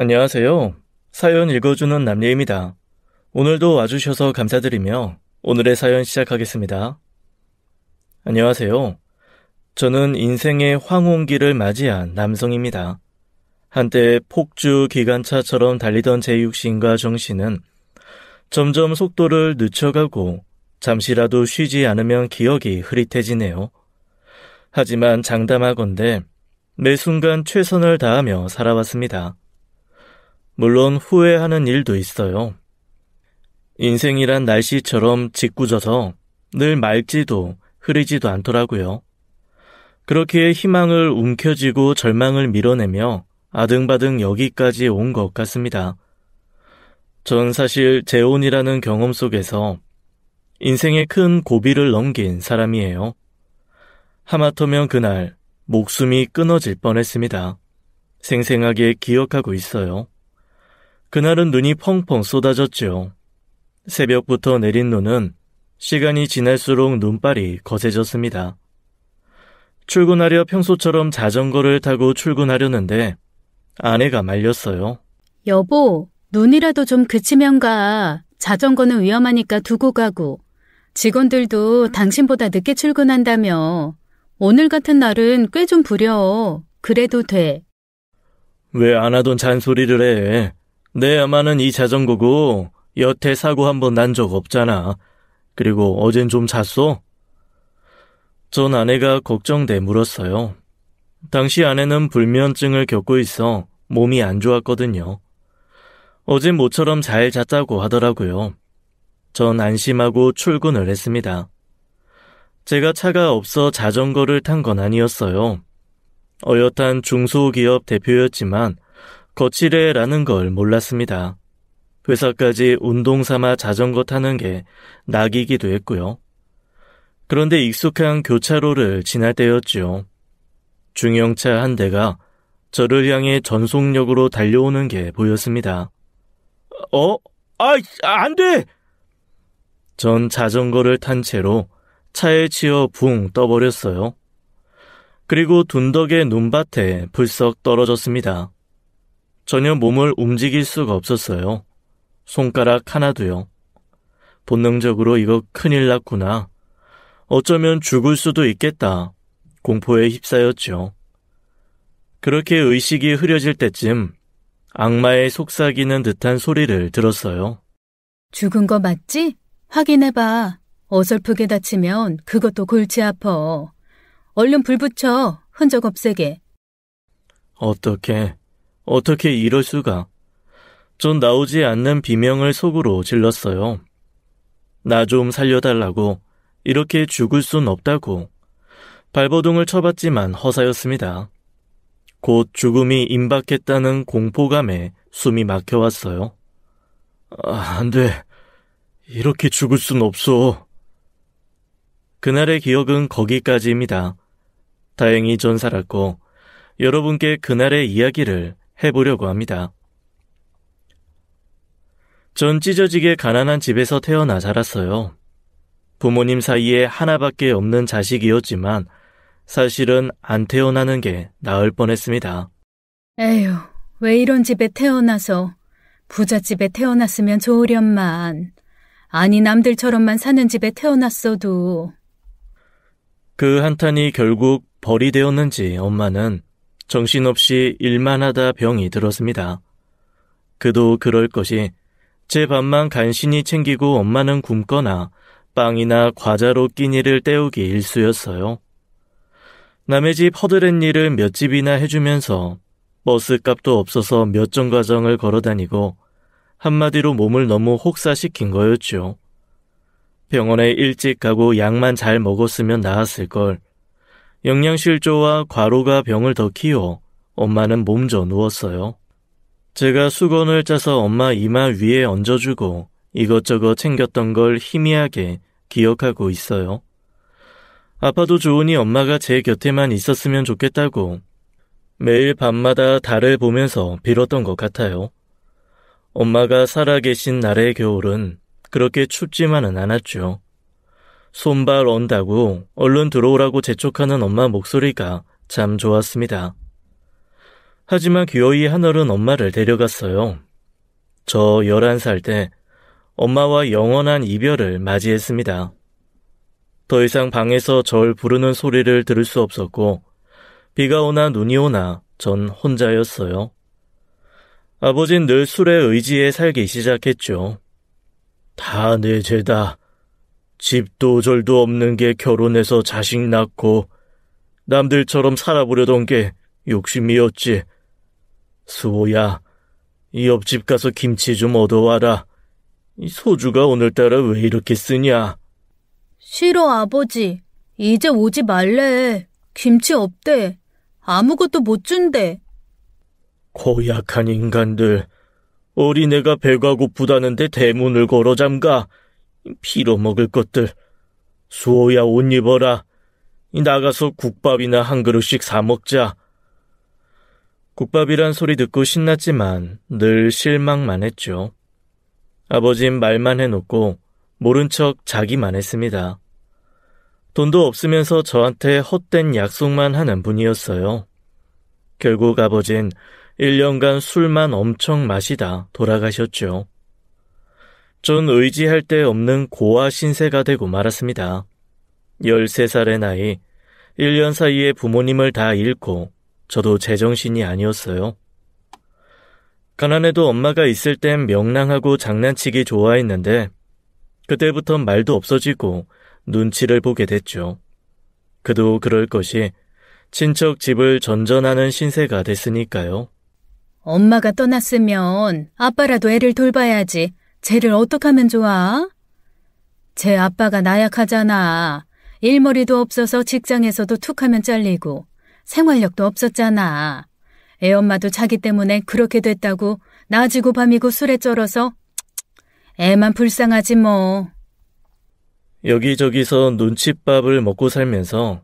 안녕하세요. 사연 읽어주는 남예입니다. 오늘도 와주셔서 감사드리며 오늘의 사연 시작하겠습니다. 안녕하세요. 저는 인생의 황혼기를 맞이한 남성입니다. 한때 폭주 기관차처럼 달리던 제 육신과 정신은 점점 속도를 늦춰가고 잠시라도 쉬지 않으면 기억이 흐릿해지네요. 하지만 장담하건대 매 순간 최선을 다하며 살아왔습니다. 물론 후회하는 일도 있어요. 인생이란 날씨처럼 짓궂어서 늘 맑지도 흐리지도 않더라고요. 그렇게 희망을 움켜쥐고 절망을 밀어내며 아등바등 여기까지 온 것 같습니다. 전 사실 재혼이라는 경험 속에서 인생의 큰 고비를 넘긴 사람이에요. 하마터면 그날 목숨이 끊어질 뻔했습니다. 생생하게 기억하고 있어요. 그날은 눈이 펑펑 쏟아졌죠. 새벽부터 내린 눈은 시간이 지날수록 눈발이 거세졌습니다. 출근하려 평소처럼 자전거를 타고 출근하려는데 아내가 말렸어요. 여보, 눈이라도 좀 그치면 가. 자전거는 위험하니까 두고 가고. 직원들도 당신보다 늦게 출근한다며. 오늘 같은 날은 꽤 좀 부려. 그래도 돼. 왜 안 하던 잔소리를 해. 내 아마는 이 자전거고 여태 사고 한 번 난 적 없잖아. 그리고 어젠 좀 잤어? 전 아내가 걱정돼 물었어요. 당시 아내는 불면증을 겪고 있어 몸이 안 좋았거든요. 어젠 모처럼 잘 잤다고 하더라고요. 전 안심하고 출근을 했습니다. 제가 차가 없어 자전거를 탄 건 아니었어요. 어엿한 중소기업 대표였지만 거칠해라는 걸 몰랐습니다. 회사까지 운동 삼아 자전거 타는 게 낙이기도 했고요. 그런데 익숙한 교차로를 지날 때였죠. 중형차 한 대가 저를 향해 전속력으로 달려오는 게 보였습니다. 안 돼! 전 자전거를 탄 채로 차에 치여 붕 떠버렸어요. 그리고 둔덕의 눈밭에 불썩 떨어졌습니다. 전혀 몸을 움직일 수가 없었어요. 손가락 하나도요. 본능적으로 이거 큰일 났구나. 어쩌면 죽을 수도 있겠다. 공포에 휩싸였죠. 그렇게 의식이 흐려질 때쯤 악마의 속삭이는 듯한 소리를 들었어요. 죽은 거 맞지? 확인해봐. 어설프게 다치면 그것도 골치 아파. 얼른 불 붙여. 흔적 없애게. 어떻게 이럴 수가. 전 나오지 않는 비명을 속으로 질렀어요. 나 좀 살려달라고. 이렇게 죽을 순 없다고. 발버둥을 쳐봤지만 허사였습니다. 곧 죽음이 임박했다는 공포감에 숨이 막혀왔어요. 안 돼. 이렇게 죽을 순 없어. 그날의 기억은 거기까지입니다. 다행히 전 살았고 여러분께 그날의 이야기를 해보려고 합니다. 전 찢어지게 가난한 집에서 태어나 자랐어요. 부모님 사이에 하나밖에 없는 자식이었지만 사실은 안 태어나는 게 나을 뻔했습니다. 에휴, 왜 이런 집에 태어나서. 부잣집에 태어났으면 좋으련만. 아니 남들처럼만 사는 집에 태어났어도. 그 한탄이 결국 벌이 되었는지 엄마는 정신없이 일만 하다 병이 들었습니다. 그도 그럴 것이 제 밥만 간신히 챙기고 엄마는 굶거나 빵이나 과자로 끼니를 때우기 일쑤였어요. 남의 집 허드렛 일을 몇 집이나 해주면서 버스값도 없어서 몇 정거장을 걸어다니고 한마디로 몸을 너무 혹사시킨 거였죠. 병원에 일찍 가고 약만 잘 먹었으면 나았을걸. 영양실조와 과로가 병을 더 키워 엄마는 몸져 누웠어요. 제가 수건을 짜서 엄마 이마 위에 얹어주고 이것저것 챙겼던 걸 희미하게 기억하고 있어요. 아파도 좋으니 엄마가 제 곁에만 있었으면 좋겠다고 매일 밤마다 달을 보면서 빌었던 것 같아요. 엄마가 살아계신 날의 겨울은 그렇게 춥지만은 않았죠. 손발 언다고 얼른 들어오라고 재촉하는 엄마 목소리가 참 좋았습니다. 하지만 기어이 하늘은 엄마를 데려갔어요. 저 11살 때 엄마와 영원한 이별을 맞이했습니다. 더 이상 방에서 절 부르는 소리를 들을 수 없었고 비가 오나 눈이 오나 전 혼자였어요. 아버진 늘 술에 의지해 살기 시작했죠. 다 내 죄다. 집도 절도 없는 게 결혼해서 자식 낳고 남들처럼 살아보려던 게 욕심이었지. 수호야, 이 옆집 가서 김치 좀 얻어와라. 이 소주가 오늘따라 왜 이렇게 쓰냐? 싫어, 아버지. 이제 오지 말래. 김치 없대. 아무것도 못 준대. 고약한 인간들. 어린애가 배가 고프다는데 대문을 걸어 잠가. 빌어먹을 것들. 수호야, 옷 입어라. 나가서 국밥이나 한 그릇씩 사 먹자. 국밥이란 소리 듣고 신났지만 늘 실망만 했죠. 아버진 말만 해놓고 모른 척 자기만 했습니다. 돈도 없으면서 저한테 헛된 약속만 하는 분이었어요. 결국 아버진 1년간 술만 엄청 마시다 돌아가셨죠. 전 의지할 데 없는 고아 신세가 되고 말았습니다. 13살의 나이, 1년 사이에 부모님을 다 잃고 저도 제정신이 아니었어요. 가난해도 엄마가 있을 땐 명랑하고 장난치기 좋아했는데 그때부터 말도 없어지고 눈치를 보게 됐죠. 그도 그럴 것이 친척 집을 전전하는 신세가 됐으니까요. 엄마가 떠났으면 아빠라도 애를 돌봐야지. 쟤를 어떡하면 좋아? 쟤 아빠가 나약하잖아. 일머리도 없어서 직장에서도 툭 하면 잘리고 생활력도 없었잖아. 애엄마도 자기 때문에 그렇게 됐다고 낮이고 밤이고 술에 쩔어서 애만 불쌍하지 뭐. 여기저기서 눈칫밥을 먹고 살면서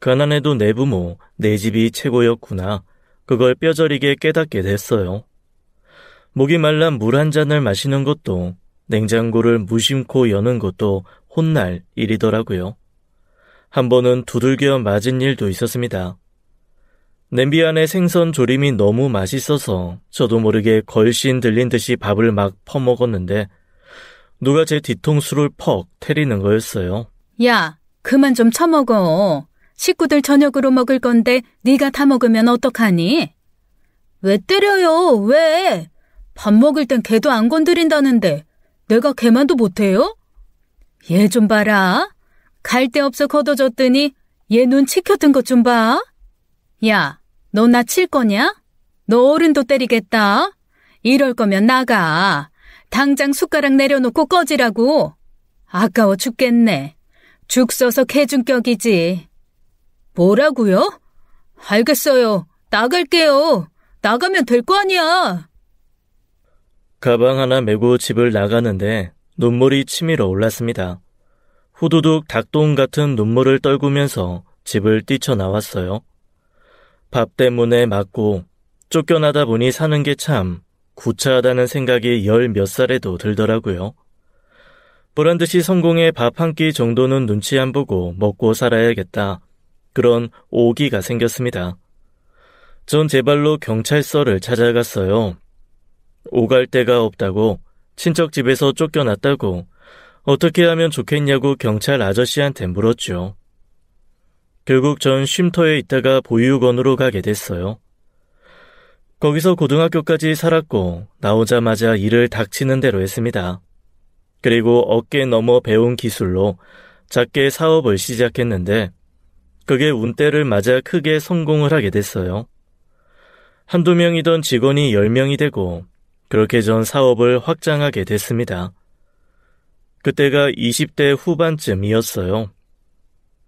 가난해도 내 부모, 내 집이 최고였구나. 그걸 뼈저리게 깨닫게 됐어요. 목이 말라 물 한 잔을 마시는 것도 냉장고를 무심코 여는 것도 혼날 일이더라고요. 한 번은 두들겨 맞은 일도 있었습니다. 냄비 안에 생선 조림이 너무 맛있어서 저도 모르게 걸신 들린 듯이 밥을 막 퍼먹었는데 누가 제 뒤통수를 퍽 때리는 거였어요. 야, 그만 좀 처먹어. 식구들 저녁으로 먹을 건데 네가 다 먹으면 어떡하니? 왜 때려요? 왜? 밥 먹을 땐 걔도 안 건드린다는데 내가 걔만도 못해요? 얘 좀 봐라. 갈 데 없어 걷어줬더니 얘 눈 치켜든 것 좀 봐. 야, 너 나 칠 거냐? 너 어른도 때리겠다. 이럴 거면 나가. 당장 숟가락 내려놓고 꺼지라고. 아까워 죽겠네. 죽 써서 개중격이지. 뭐라고요? 알겠어요. 나갈게요. 나가면 될 거 아니야. 가방 하나 메고 집을 나가는데 눈물이 치밀어 올랐습니다. 후두둑 닭똥 같은 눈물을 떨구면서 집을 뛰쳐나왔어요. 밥 때문에 맞고 쫓겨나다 보니 사는 게 참 구차하다는 생각이 10몇 살에도 들더라고요. 보란듯이 성공해 밥 한 끼 정도는 눈치 안 보고 먹고 살아야겠다. 그런 오기가 생겼습니다. 전 제 발로 경찰서를 찾아갔어요. 오갈 데가 없다고, 친척 집에서 쫓겨났다고, 어떻게 하면 좋겠냐고 경찰 아저씨한테 물었죠. 결국 전 쉼터에 있다가 보육원으로 가게 됐어요. 거기서 고등학교까지 살았고 나오자마자 일을 닥치는 대로 했습니다. 그리고 어깨 넘어 배운 기술로 작게 사업을 시작했는데 그게 운때를 맞아 크게 성공을 하게 됐어요. 한두 명이던 직원이 10명이 되고 그렇게 전 사업을 확장하게 됐습니다. 그때가 20대 후반쯤이었어요.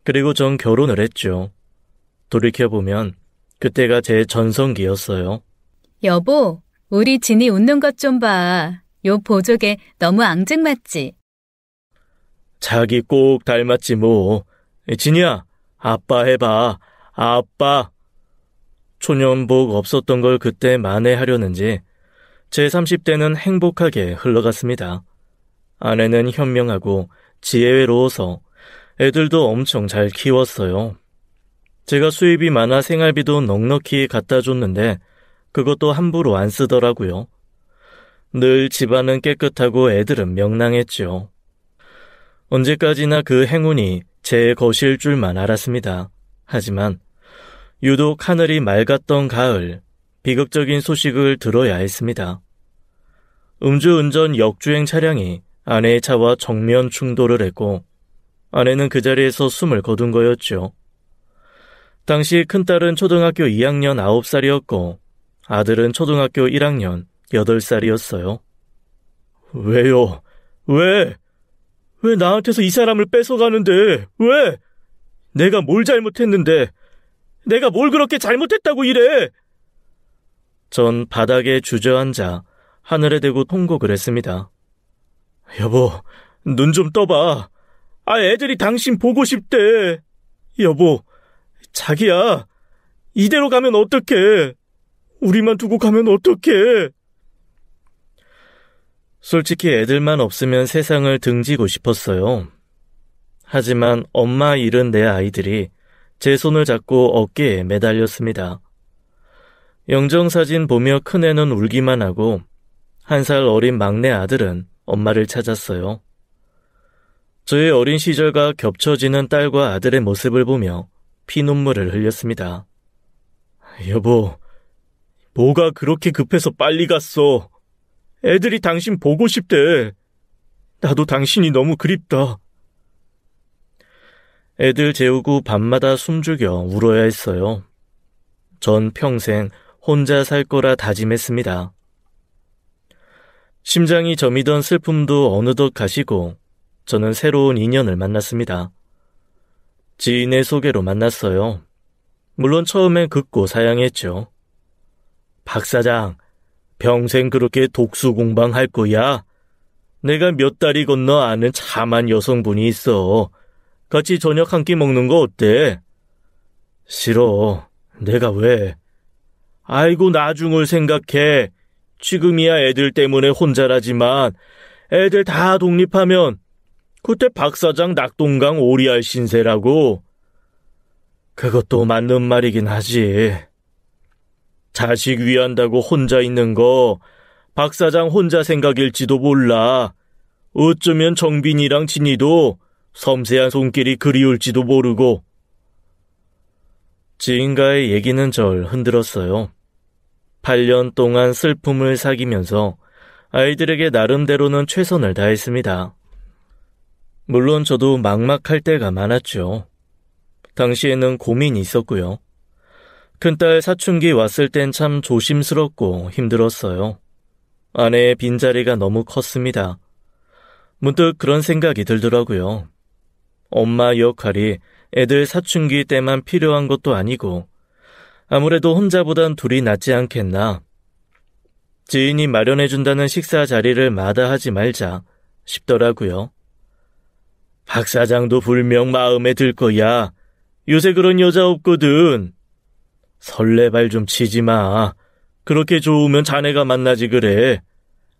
그리고 전 결혼을 했죠. 돌이켜보면 그때가 제 전성기였어요. 여보, 우리 진이 웃는 것 좀 봐. 요 보조개 너무 앙증맞지? 자기 꼭 닮았지 뭐. 진이야, 아빠 해봐. 아빠. 초년복 없었던 걸 그때 만회하려는지 제 30대는 행복하게 흘러갔습니다. 아내는 현명하고 지혜로워서 애들도 엄청 잘 키웠어요. 제가 수입이 많아 생활비도 넉넉히 갖다 줬는데 그것도 함부로 안 쓰더라고요. 늘 집안은 깨끗하고 애들은 명랑했죠. 언제까지나 그 행운이 제 것일 줄만 알았습니다. 하지만 유독 하늘이 맑았던 가을, 비극적인 소식을 들어야 했습니다. 음주운전 역주행 차량이 아내의 차와 정면 충돌을 했고 아내는 그 자리에서 숨을 거둔 거였죠. 당시 큰딸은 초등학교 2학년 9살이었고 아들은 초등학교 1학년 8살이었어요. 왜요? 왜? 왜 나한테서 이 사람을 뺏어가는데? 왜? 내가 뭘 잘못했는데? 내가 뭘 그렇게 잘못했다고 이래? 전 바닥에 주저앉아 하늘에 대고 통곡을 했습니다. 여보, 눈 좀 떠봐. 애들이 당신 보고 싶대. 여보, 자기야, 이대로 가면 어떡해? 우리만 두고 가면 어떡해? 솔직히 애들만 없으면 세상을 등지고 싶었어요. 하지만 엄마 잃은 내 아이들이 제 손을 잡고 어깨에 매달렸습니다. 영정사진 보며 큰애는 울기만 하고 1살 어린 막내 아들은 엄마를 찾았어요. 저의 어린 시절과 겹쳐지는 딸과 아들의 모습을 보며 피눈물을 흘렸습니다. 여보, 뭐가 그렇게 급해서 빨리 갔어? 애들이 당신 보고 싶대. 나도 당신이 너무 그립다. 애들 재우고 밤마다 숨죽여 울어야 했어요. 전 평생 혼자 살 거라 다짐했습니다. 심장이 저미던 슬픔도 어느덧 가시고 저는 새로운 인연을 만났습니다. 지인의 소개로 만났어요. 물론 처음엔 극고 사양했죠. 박 사장, 평생 그렇게 독수공방할 거야? 내가 몇 달이 건너 아는 참한 여성분이 있어. 같이 저녁 한 끼 먹는 거 어때? 싫어. 내가 왜? 아이고, 나중을 생각해. 지금이야 애들 때문에 혼자라지만 애들 다 독립하면 그때 박 사장 낙동강 오리알 신세라고. 그것도 맞는 말이긴 하지. 자식 위한다고 혼자 있는 거 박 사장 혼자 생각일지도 몰라. 어쩌면 정빈이랑 진이도 섬세한 손길이 그리울지도 모르고. 지인과의 얘기는 절 흔들었어요. 8년 동안 슬픔을 사귀면서 아이들에게 나름대로는 최선을 다했습니다. 물론 저도 막막할 때가 많았죠. 당시에는 고민이 있었고요. 큰딸 사춘기 왔을 땐 참 조심스럽고 힘들었어요. 아내의 빈자리가 너무 컸습니다. 문득 그런 생각이 들더라고요. 엄마 역할이 애들 사춘기 때만 필요한 것도 아니고 아무래도 혼자보단 둘이 낫지 않겠나. 지인이 마련해준다는 식사 자리를 마다하지 말자 싶더라고요. 박 사장도 분명 마음에 들 거야. 요새 그런 여자 없거든. 설레발 좀 치지 마. 그렇게 좋으면 자네가 만나지 그래.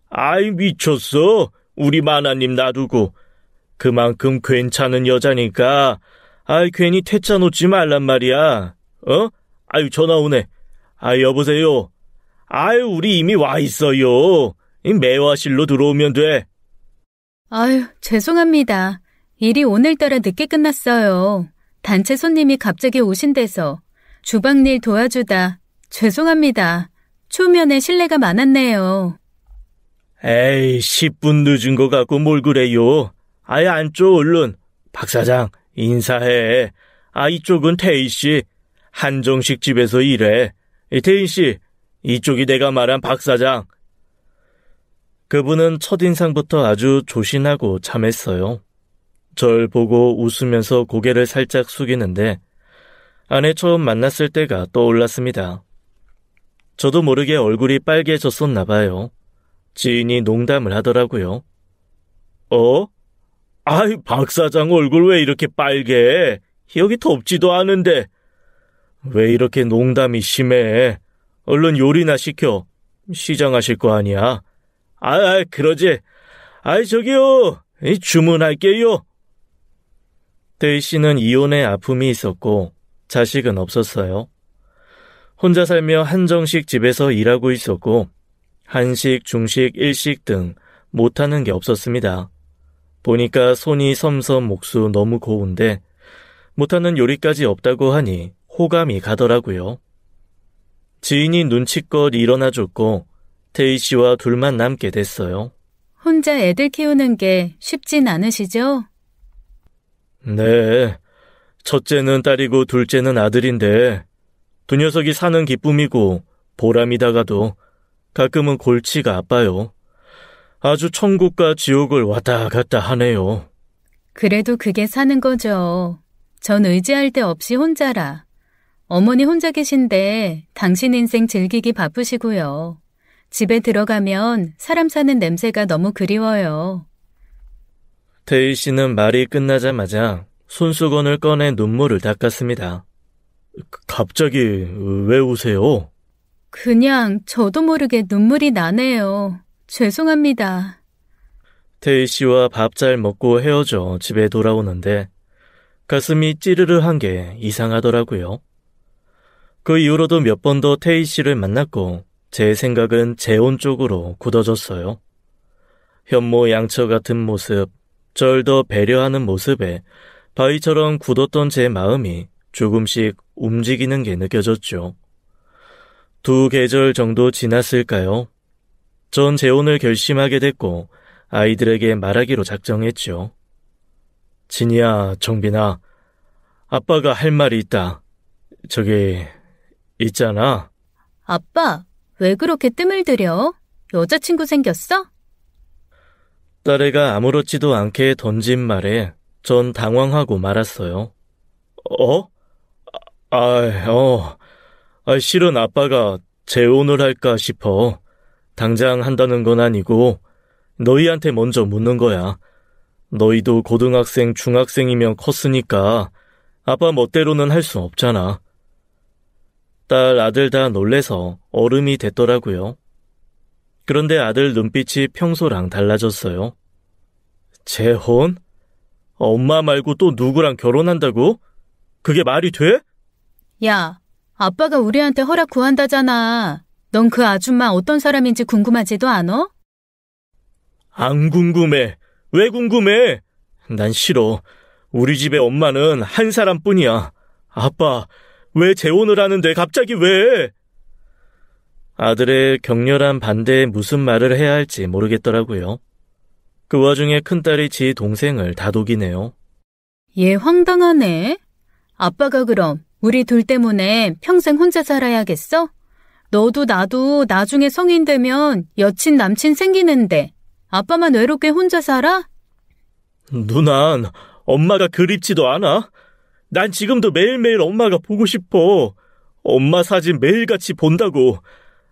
아이 미쳤어. 우리 마나님 놔두고. 그만큼 괜찮은 여자니까 괜히 퇴짜 놓지 말란 말이야. 아유 전화 오네. 여보세요. 우리 이미 와 있어요. 매화실로 들어오면 돼. 죄송합니다. 일이 오늘따라 늦게 끝났어요. 단체 손님이 갑자기 오신대서 주방일 도와주다 죄송합니다. 초면에 실례가 많았네요. 에이, 10분 늦은 거 갖고 뭘 그래요. 안쪽 얼른. 박 사장 인사해. 이쪽은 태희씨. 한정식 집에서 일해. 태희씨, 이쪽이 내가 말한 박 사장. 그분은 첫인상부터 아주 조신하고 참했어요. 절 보고 웃으면서 고개를 살짝 숙이는데 아내 처음 만났을 때가 떠올랐습니다. 저도 모르게 얼굴이 빨개졌었나 봐요. 지인이 농담을 하더라고요. 박 사장 얼굴 왜 이렇게 빨개? 여기 덥지도 않은데. 왜 이렇게 농담이 심해? 얼른 요리나 시켜. 시장하실 거 아니야? 그러지. 저기요. 주문할게요. 태희 씨는 이혼의 아픔이 있었고 자식은 없었어요. 혼자 살며 한정식 집에서 일하고 있었고 한식, 중식, 일식 등 못하는 게 없었습니다. 보니까 손이 섬섬 목수 너무 고운데 못하는 요리까지 없다고 하니 호감이 가더라고요. 지인이 눈치껏 일어나줬고 태희 씨와 둘만 남게 됐어요. 혼자 애들 키우는 게 쉽진 않으시죠? 네, 첫째는 딸이고 둘째는 아들인데 두 녀석이 사는 기쁨이고 보람이다가도 가끔은 골치가 아파요. 아주 천국과 지옥을 왔다 갔다 하네요. 그래도 그게 사는 거죠. 전 의지할 데 없이 혼자라. 어머니 혼자 계신데 당신 인생 즐기기 바쁘시고요. 집에 들어가면 사람 사는 냄새가 너무 그리워요. 태희 씨는 말이 끝나자마자 손수건을 꺼내 눈물을 닦았습니다. 갑자기 왜 우세요? 그냥 저도 모르게 눈물이 나네요. 죄송합니다. 태희 씨와 밥 잘 먹고 헤어져 집에 돌아오는데 가슴이 찌르르한 게 이상하더라고요. 그 이후로도 몇 번 더 태희 씨를 만났고 제 생각은 재혼 쪽으로 굳어졌어요. 현모 양처 같은 모습, 절 더 배려하는 모습에 바위처럼 굳었던 제 마음이 조금씩 움직이는 게 느껴졌죠. 2계절 정도 지났을까요? 전 재혼을 결심하게 됐고 아이들에게 말하기로 작정했죠. 진이야, 정빈아, 아빠가 할 말이 있다. 저기, 있잖아. 아빠, 왜 그렇게 뜸을 들여? 여자친구 생겼어? 딸애가 아무렇지도 않게 던진 말에 전 당황하고 말았어요. 실은 아빠가 재혼을 할까 싶어. 당장 한다는 건 아니고 너희한테 먼저 묻는 거야. 너희도 고등학생, 중학생이면 컸으니까 아빠 멋대로는 할 수 없잖아. 딸, 아들 다 놀래서 얼음이 됐더라고요. 그런데 아들 눈빛이 평소랑 달라졌어요. 재혼? 엄마 말고 또 누구랑 결혼한다고? 그게 말이 돼? 야, 아빠가 우리한테 허락 구한다잖아. 넌 그 아줌마 어떤 사람인지 궁금하지도 않아? 안 궁금해. 왜 궁금해? 난 싫어. 우리 집의 엄마는 한 사람뿐이야. 아빠, 왜 재혼을 하는데 갑자기 왜? 아들의 격렬한 반대에 무슨 말을 해야 할지 모르겠더라고요. 그 와중에 큰딸이 지 동생을 다독이네요. 얘 황당하네. 아빠가 그럼 우리 둘 때문에 평생 혼자 살아야겠어? 너도 나도 나중에 성인 되면 여친 남친 생기는데 아빠만 외롭게 혼자 살아? 누난 엄마가 그립지도 않아? 난 지금도 매일매일 엄마가 보고 싶어. 엄마 사진 매일같이 본다고.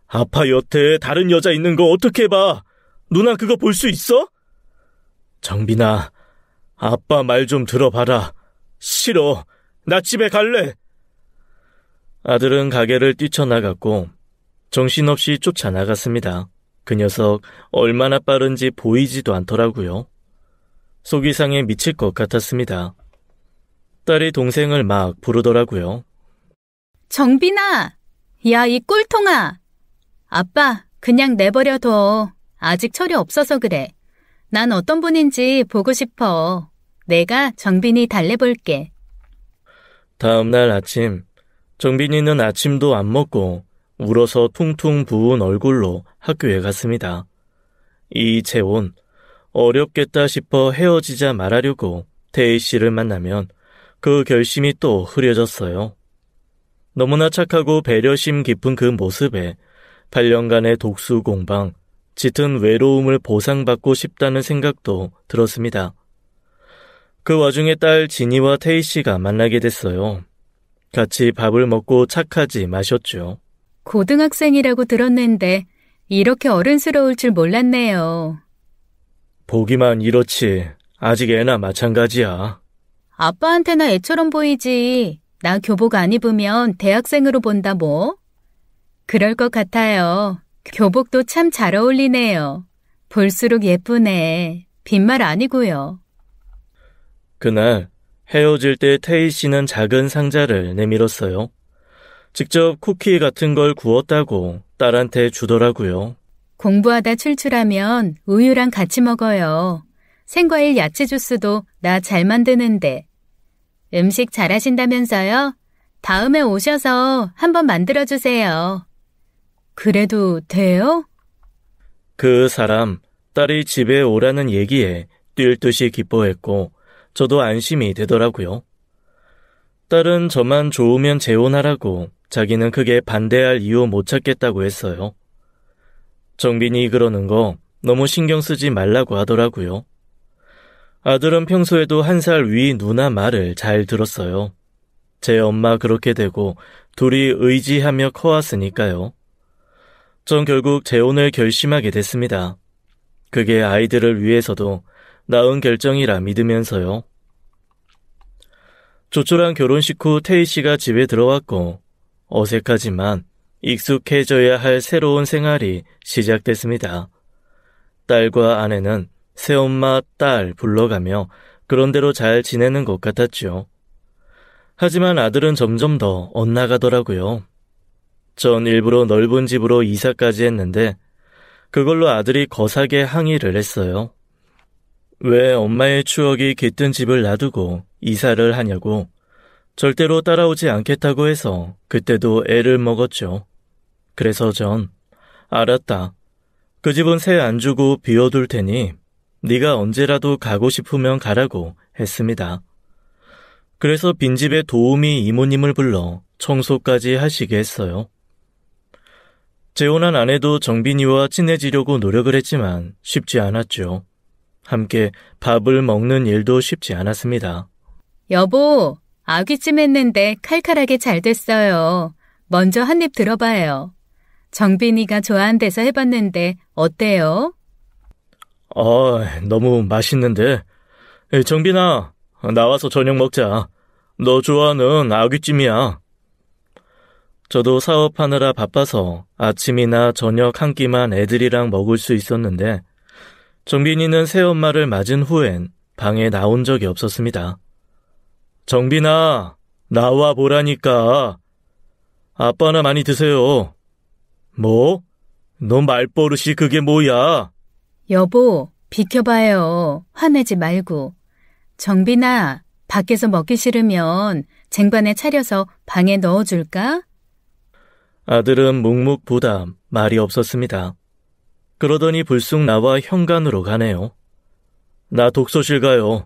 아빠 여태 다른 여자 있는 거 어떻게 봐? 누나 그거 볼 수 있어? 정빈아, 아빠 말 좀 들어봐라. 싫어. 나 집에 갈래. 아들은 가게를 뛰쳐나갔고 정신없이 쫓아나갔습니다. 그 녀석 얼마나 빠른지 보이지도 않더라고요. 속이 상해 미칠 것 같았습니다. 딸이 동생을 막 부르더라고요. 정빈아! 야, 이 꼴통아! 아빠, 그냥 내버려둬. 아직 철이 없어서 그래. 난 어떤 분인지 보고 싶어. 내가 정빈이 달래볼게. 다음 날 아침, 정빈이는 아침도 안 먹고 울어서 퉁퉁 부은 얼굴로 학교에 갔습니다. 이 재혼, 어렵겠다 싶어 헤어지자 말하려고 태희 씨를 만나면 그 결심이 또 흐려졌어요. 너무나 착하고 배려심 깊은 그 모습에 8년간의 독수 공방, 짙은 외로움을 보상받고 싶다는 생각도 들었습니다. 그 와중에 딸 진이와 태희 씨가 만나게 됐어요. 같이 밥을 먹고 착하지 마셨죠. 고등학생이라고 들었는데 이렇게 어른스러울 줄 몰랐네요. 보기만 이렇지 아직 애나 마찬가지야. 아빠한테나 애처럼 보이지. 나 교복 안 입으면 대학생으로 본다 뭐. 그럴 것 같아요. 교복도 참 잘 어울리네요. 볼수록 예쁘네. 빈말 아니고요. 그날 헤어질 때 태희 씨는 작은 상자를 내밀었어요. 직접 쿠키 같은 걸 구웠다고 딸한테 주더라고요. 공부하다 출출하면 우유랑 같이 먹어요. 생과일 야채 주스도 나 잘 만드는데. 음식 잘하신다면서요? 다음에 오셔서 한번 만들어주세요. 그래도 돼요? 그 사람, 딸이 집에 오라는 얘기에 뛸 듯이 기뻐했고 저도 안심이 되더라고요. 딸은 저만 좋으면 재혼하라고 자기는 크게 반대할 이유 못 찾겠다고 했어요. 정빈이 그러는 거 너무 신경 쓰지 말라고 하더라고요. 아들은 평소에도 1살 위 누나 말을 잘 들었어요. 제 엄마 그렇게 되고 둘이 의지하며 커왔으니까요. 전 결국 재혼을 결심하게 됐습니다. 그게 아이들을 위해서도 나은 결정이라 믿으면서요. 조촐한 결혼식 후 태희 씨가 집에 들어왔고 어색하지만 익숙해져야 할 새로운 생활이 시작됐습니다. 딸과 아내는 새엄마, 딸 불러가며 그런대로 잘 지내는 것 같았죠. 하지만 아들은 점점 더 엇나가더라고요. 전 일부러 넓은 집으로 이사까지 했는데 그걸로 아들이 거사게 항의를 했어요. 왜 엄마의 추억이 깃든 집을 놔두고 이사를 하냐고 절대로 따라오지 않겠다고 해서 그때도 애를 먹었죠. 그래서 전 알았다. 그 집은 새 안 주고 비워둘 테니 네가 언제라도 가고 싶으면 가라고 했습니다. 그래서 빈집에 도우미 이모님을 불러 청소까지 하시게 했어요. 재혼한 아내도 정빈이와 친해지려고 노력을 했지만 쉽지 않았죠. 함께 밥을 먹는 일도 쉽지 않았습니다. 여보, 아귀찜 했는데 칼칼하게 잘 됐어요. 먼저 한 입 들어봐요. 정빈이가 좋아한대서 해봤는데 어때요? 너무 맛있는데. 정빈아, 나와서 저녁 먹자. 너 좋아하는 아귀찜이야. 저도 사업하느라 바빠서 아침이나 저녁 한 끼만 애들이랑 먹을 수 있었는데 정빈이는 새엄마를 맞은 후엔 방에 나온 적이 없었습니다. 정빈아, 나와 보라니까. 아빠나 많이 드세요. 뭐? 너 말버릇이 그게 뭐야? 여보, 비켜봐요. 화내지 말고. 정빈아, 밖에서 먹기 싫으면 쟁반에 차려서 방에 넣어줄까? 아들은 묵묵부담 말이 없었습니다. 그러더니 불쑥 나와 현관으로 가네요. 나 독서실 가요.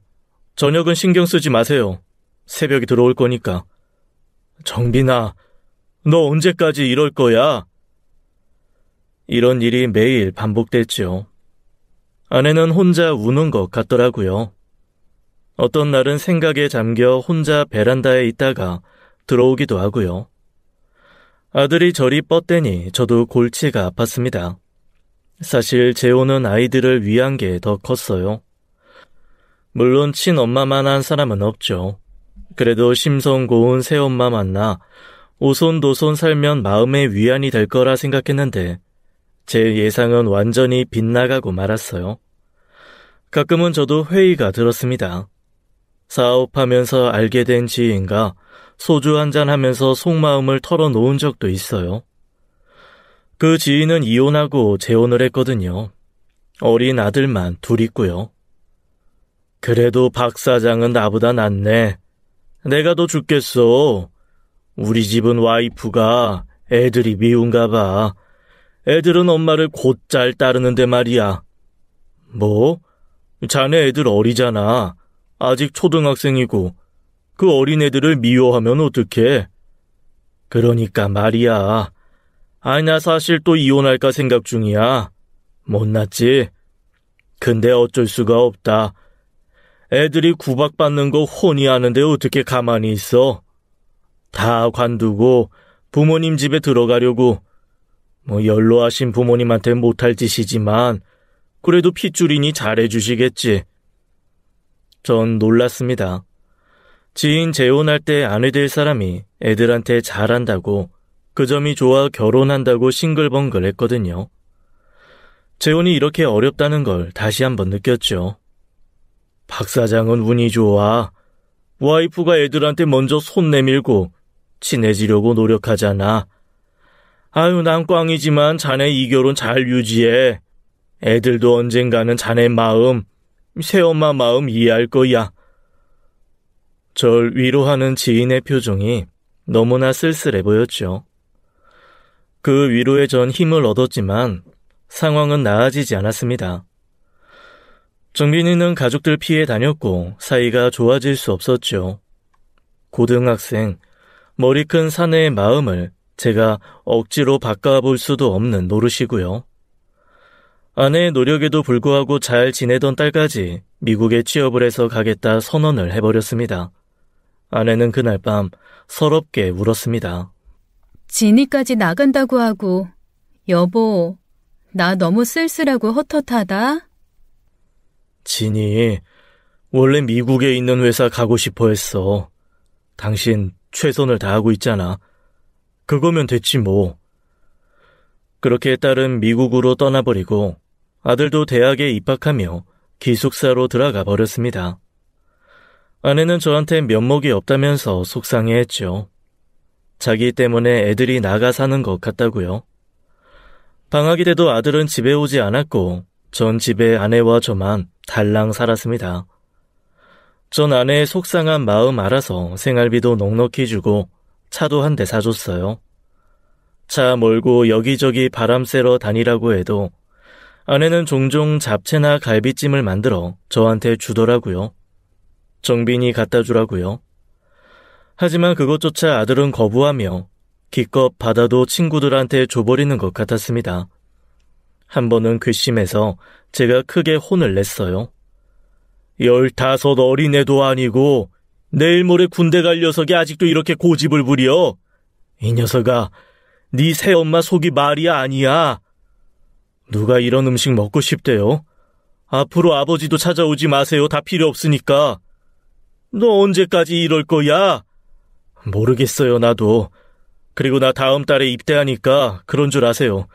저녁은 신경 쓰지 마세요. 새벽에 들어올 거니까. 정빈아, 너 언제까지 이럴 거야? 이런 일이 매일 반복됐죠. 아내는 혼자 우는 것 같더라고요. 어떤 날은 생각에 잠겨 혼자 베란다에 있다가 들어오기도 하고요. 아들이 저리 뻗대니 저도 골치가 아팠습니다. 사실 재혼은 아이들을 위한 게 더 컸어요. 물론 친엄마만 한 사람은 없죠. 그래도 심성 고운 새엄마 만나 오손도손 살면 마음의 위안이 될 거라 생각했는데 제 예상은 완전히 빗나가고 말았어요. 가끔은 저도 회의가 들었습니다. 사업하면서 알게 된 지인과 소주 한잔 하면서 속마음을 털어놓은 적도 있어요. 그 지인은 이혼하고 재혼을 했거든요. 어린 아들만 둘 있고요. 그래도 박 사장은 나보다 낫네. 내가 더 죽겠어. 우리 집은 와이프가 애들이 미운가 봐. 애들은 엄마를 곧잘 따르는데 말이야. 뭐? 자네 애들 어리잖아. 아직 초등학생이고 그 어린애들을 미워하면 어떡해? 그러니까 말이야. 나 사실 또 이혼할까 생각 중이야. 못났지? 근데 어쩔 수가 없다. 애들이 구박받는 거 훤히 아는데 어떻게 가만히 있어? 다 관두고 부모님 집에 들어가려고. 연로하신 부모님한테 못할 짓이지만 그래도 핏줄이니 잘해주시겠지. 전 놀랐습니다. 지인 재혼할 때 아내 될 사람이 애들한테 잘한다고 그 점이 좋아 결혼한다고 싱글벙글 했거든요. 재혼이 이렇게 어렵다는 걸 다시 한번 느꼈죠. 박 사장은 운이 좋아. 와이프가 애들한테 먼저 손 내밀고 친해지려고 노력하잖아. 아유, 난 꽝이지만 자네 이 결혼 잘 유지해. 애들도 언젠가는 자네 마음, 새엄마 마음 이해할 거야. 절 위로하는 지인의 표정이 너무나 쓸쓸해 보였죠. 그 위로에 전 힘을 얻었지만 상황은 나아지지 않았습니다. 정빈이는 가족들 피해 다녔고 사이가 좋아질 수 없었죠. 고등학생, 머리 큰 사내의 마음을 제가 억지로 바꿔볼 수도 없는 노릇이고요. 아내의 노력에도 불구하고 잘 지내던 딸까지 미국에 취업을 해서 가겠다 선언을 해버렸습니다. 아내는 그날 밤 서럽게 울었습니다. 진이까지 나간다고 하고, 여보, 나 너무 쓸쓸하고 헛헛하다. 진이 원래 미국에 있는 회사 가고 싶어 했어. 당신 최선을 다하고 있잖아. 그거면 됐지 뭐. 그렇게 딸은 미국으로 떠나버리고 아들도 대학에 입학하며 기숙사로 들어가 버렸습니다. 아내는 저한테 면목이 없다면서 속상해했죠. 자기 때문에 애들이 나가 사는 것 같다고요. 방학이 돼도 아들은 집에 오지 않았고 전 집에 아내와 저만 달랑 살았습니다. 전 아내의 속상한 마음 알아서 생활비도 넉넉히 주고 차도 한 대 사줬어요. 차 몰고 여기저기 바람 쐬러 다니라고 해도 아내는 종종 잡채나 갈비찜을 만들어 저한테 주더라고요. 정빈이 갖다 주라고요. 하지만 그것조차 아들은 거부하며 기껏 받아도 친구들한테 줘버리는 것 같았습니다. 한 번은 괘씸해서 제가 크게 혼을 냈어요. 15 어린애도 아니고 내일 모레 군대 갈 녀석이 아직도 이렇게 고집을 부려. 이 녀석아, 네 새엄마 속이 말이 아니야. 누가 이런 음식 먹고 싶대요? 앞으로 아버지도 찾아오지 마세요. 다 필요 없으니까. 너 언제까지 이럴 거야? 모르겠어요, 나도. 그리고 나 다음 달에 입대하니까 그런 줄 아세요.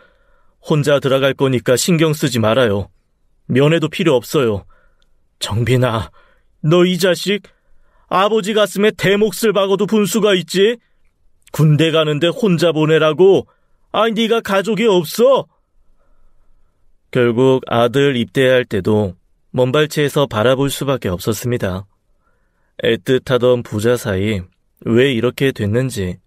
혼자 들어갈 거니까 신경 쓰지 말아요. 면회도 필요 없어요. 정빈아, 너 이 자식 아버지 가슴에 대몫을 박아도 분수가 있지? 군대 가는데 혼자 보내라고? 아니, 네가 가족이 없어? 결국 아들 입대할 때도 먼발치에서 바라볼 수밖에 없었습니다. 애틋하던 부자 사이 왜 이렇게 됐는지,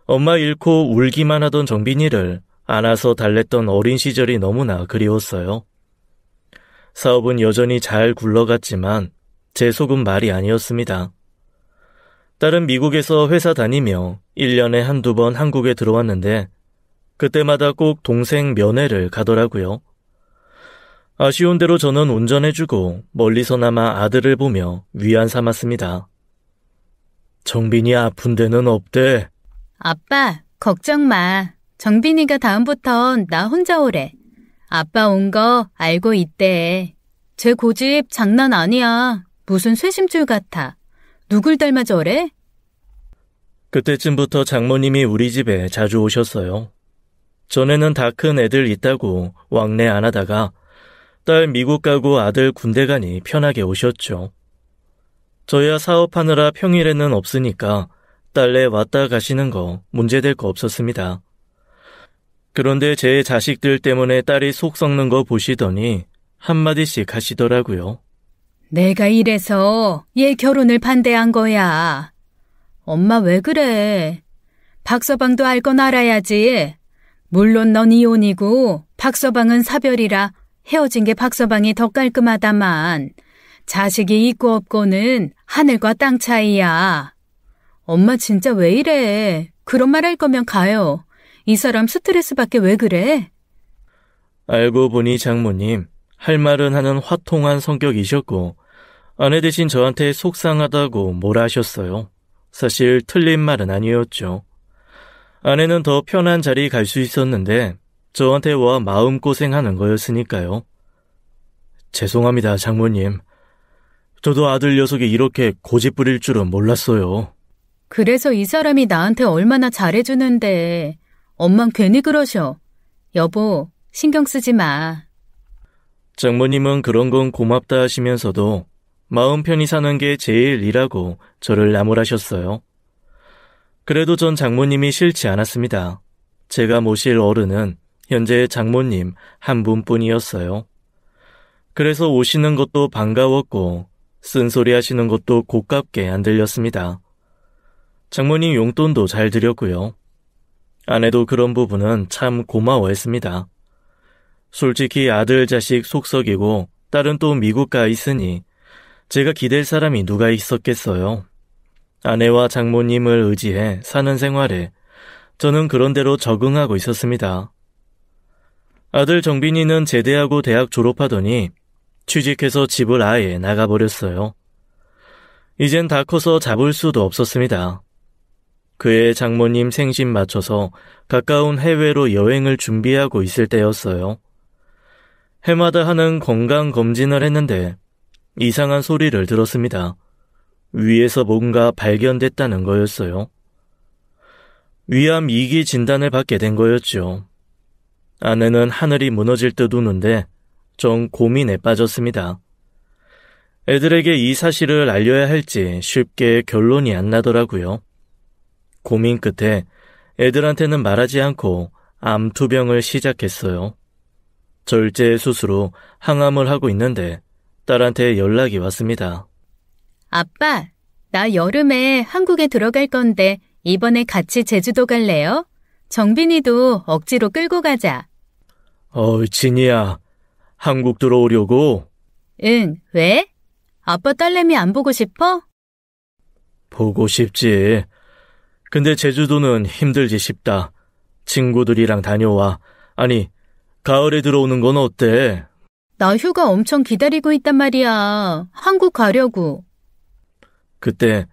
엄마 잃고 울기만 하던 정빈이를 안아서 달랬던 어린 시절이 너무나 그리웠어요. 사업은 여전히 잘 굴러갔지만 제 속은 말이 아니었습니다. 딸은 미국에서 회사 다니며 1년에 한두 번 한국에 들어왔는데 그때마다 꼭 동생 면회를 가더라고요. 아쉬운 대로 저는 운전해주고 멀리서나마 아들을 보며 위안 삼았습니다. 정빈이 아픈 데는 없대. 아빠, 걱정 마. 정빈이가 다음부턴 나 혼자 오래. 아빠 온 거 알고 있대. 쟤 고집 장난 아니야. 무슨 쇠심줄 같아. 누굴 닮아 저래? 그때쯤부터 장모님이 우리 집에 자주 오셨어요. 전에는 다 큰 애들 있다고 왕래 안 하다가 딸 미국 가고 아들 군대 가니 편하게 오셨죠. 저야 사업하느라 평일에는 없으니까 딸네 왔다 가시는 거 문제될 거 없었습니다. 그런데 제 자식들 때문에 딸이 속 썩는 거 보시더니 한마디씩 하시더라고요. 내가 이래서 얘 결혼을 반대한 거야. 엄마 왜 그래? 박서방도 알 건 알아야지. 물론 넌 이혼이고 박서방은 사별이라 헤어진 게 박서방이 더 깔끔하다만 자식이 있고 없고는 하늘과 땅 차이야. 엄마 진짜 왜 이래? 그런 말 할 거면 가요. 이 사람 스트레스밖에 왜 그래? 알고 보니 장모님, 할 말은 하는 화통한 성격이셨고 아내 대신 저한테 속상하다고 뭐라 하셨어요. 사실 틀린 말은 아니었죠. 아내는 더 편한 자리 갈 수 있었는데 저한테 와 마음고생하는 거였으니까요. 죄송합니다, 장모님. 저도 아들 녀석이 이렇게 고집 부릴 줄은 몰랐어요. 그래서 이 사람이 나한테 얼마나 잘해주는데 엄만 괜히 그러셔. 여보, 신경 쓰지 마. 장모님은 그런 건 고맙다 하시면서도 마음 편히 사는 게 제일이라고 저를 나무라셨어요. 그래도 전 장모님이 싫지 않았습니다. 제가 모실 어른은 현재 장모님 한 분뿐이었어요. 그래서 오시는 것도 반가웠고 쓴소리 하시는 것도 고깝게 안 들렸습니다. 장모님 용돈도 잘 드렸고요. 아내도 그런 부분은 참 고마워했습니다. 솔직히 아들 자식 속썩이고 딸은 또 미국 가 있으니 제가 기댈 사람이 누가 있었겠어요. 아내와 장모님을 의지해 사는 생활에 저는 그런대로 적응하고 있었습니다. 아들 정빈이는 제대하고 대학 졸업하더니 취직해서 집을 아예 나가버렸어요. 이젠 다 커서 잡을 수도 없었습니다. 그의 장모님 생신 맞춰서 가까운 해외로 여행을 준비하고 있을 때였어요. 해마다 하는 건강검진을 했는데 이상한 소리를 들었습니다. 위에서 뭔가 발견됐다는 거였어요. 위암 2기 진단을 받게 된 거였죠. 아내는 하늘이 무너질 듯 우는데 전 고민에 빠졌습니다. 애들에게 이 사실을 알려야 할지 쉽게 결론이 안 나더라고요. 고민 끝에 애들한테는 말하지 않고 암 투병을 시작했어요. 절제 수술로 항암을 하고 있는데 딸한테 연락이 왔습니다. 아빠, 나 여름에 한국에 들어갈 건데 이번에 같이 제주도 갈래요? 정빈이도 억지로 끌고 가자. 진이야, 한국 들어오려고? 응, 왜? 아빠 딸내미 안 보고 싶어? 보고 싶지. 근데 제주도는 힘들지 싶다. 친구들이랑 다녀와. 아니, 가을에 들어오는 건 어때? 나 휴가 엄청 기다리고 있단 말이야. 한국 가려고. 그때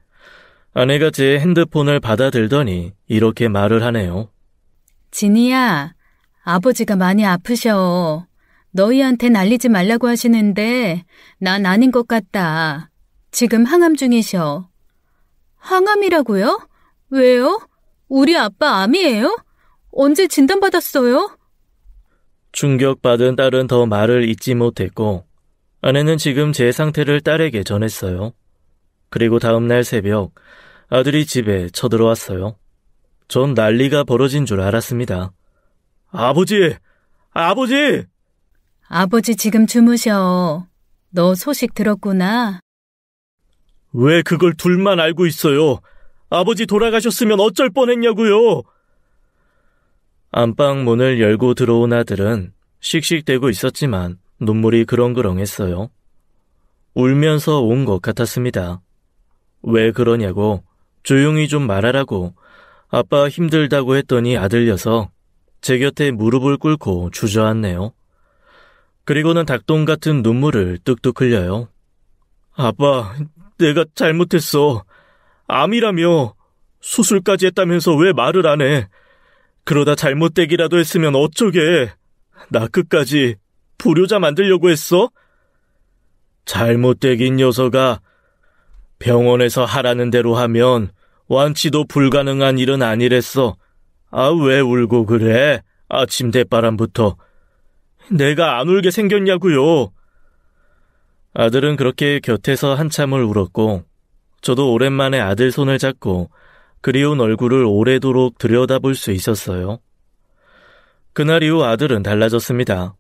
아내가 제 핸드폰을 받아들더니 이렇게 말을 하네요. 진이야, 아버지가 많이 아프셔. 너희한텐 알리지 말라고 하시는데 난 아닌 것 같다. 지금 항암 중이셔. 항암이라고요? 왜요? 우리 아빠 암이에요? 언제 진단받았어요? 충격받은 딸은 더 말을 잇지 못했고 아내는 지금 제 상태를 딸에게 전했어요. 그리고 다음날 새벽 아들이 집에 쳐들어왔어요. 전 난리가 벌어진 줄 알았습니다. 아버지! 아버지! 아버지 지금 주무셔. 너 소식 들었구나. 왜 그걸 둘만 알고 있어요? 아버지 돌아가셨으면 어쩔 뻔했냐고요? 안방 문을 열고 들어온 아들은 씩씩대고 있었지만 눈물이 그렁그렁했어요. 울면서 온 것 같았습니다. 왜 그러냐고 조용히 좀 말하라고 아빠 힘들다고 했더니 아들려서 제 곁에 무릎을 꿇고 주저앉네요. 그리고는 닭똥 같은 눈물을 뚝뚝 흘려요. 아빠, 내가 잘못했어. 암이라며. 수술까지 했다면서 왜 말을 안 해? 그러다 잘못되기라도 했으면 어쩌게. 나 끝까지 불효자 만들려고 했어? 잘못되긴 녀석아. 병원에서 하라는 대로 하면 완치도 불가능한 일은 아니랬어. 아, 왜 울고 그래? 아침 대바람부터. 내가 안 울게 생겼냐고요. 아들은 그렇게 곁에서 한참을 울었고 저도 오랜만에 아들 손을 잡고 그리운 얼굴을 오래도록 들여다볼 수 있었어요. 그날 이후 아들은 달라졌습니다.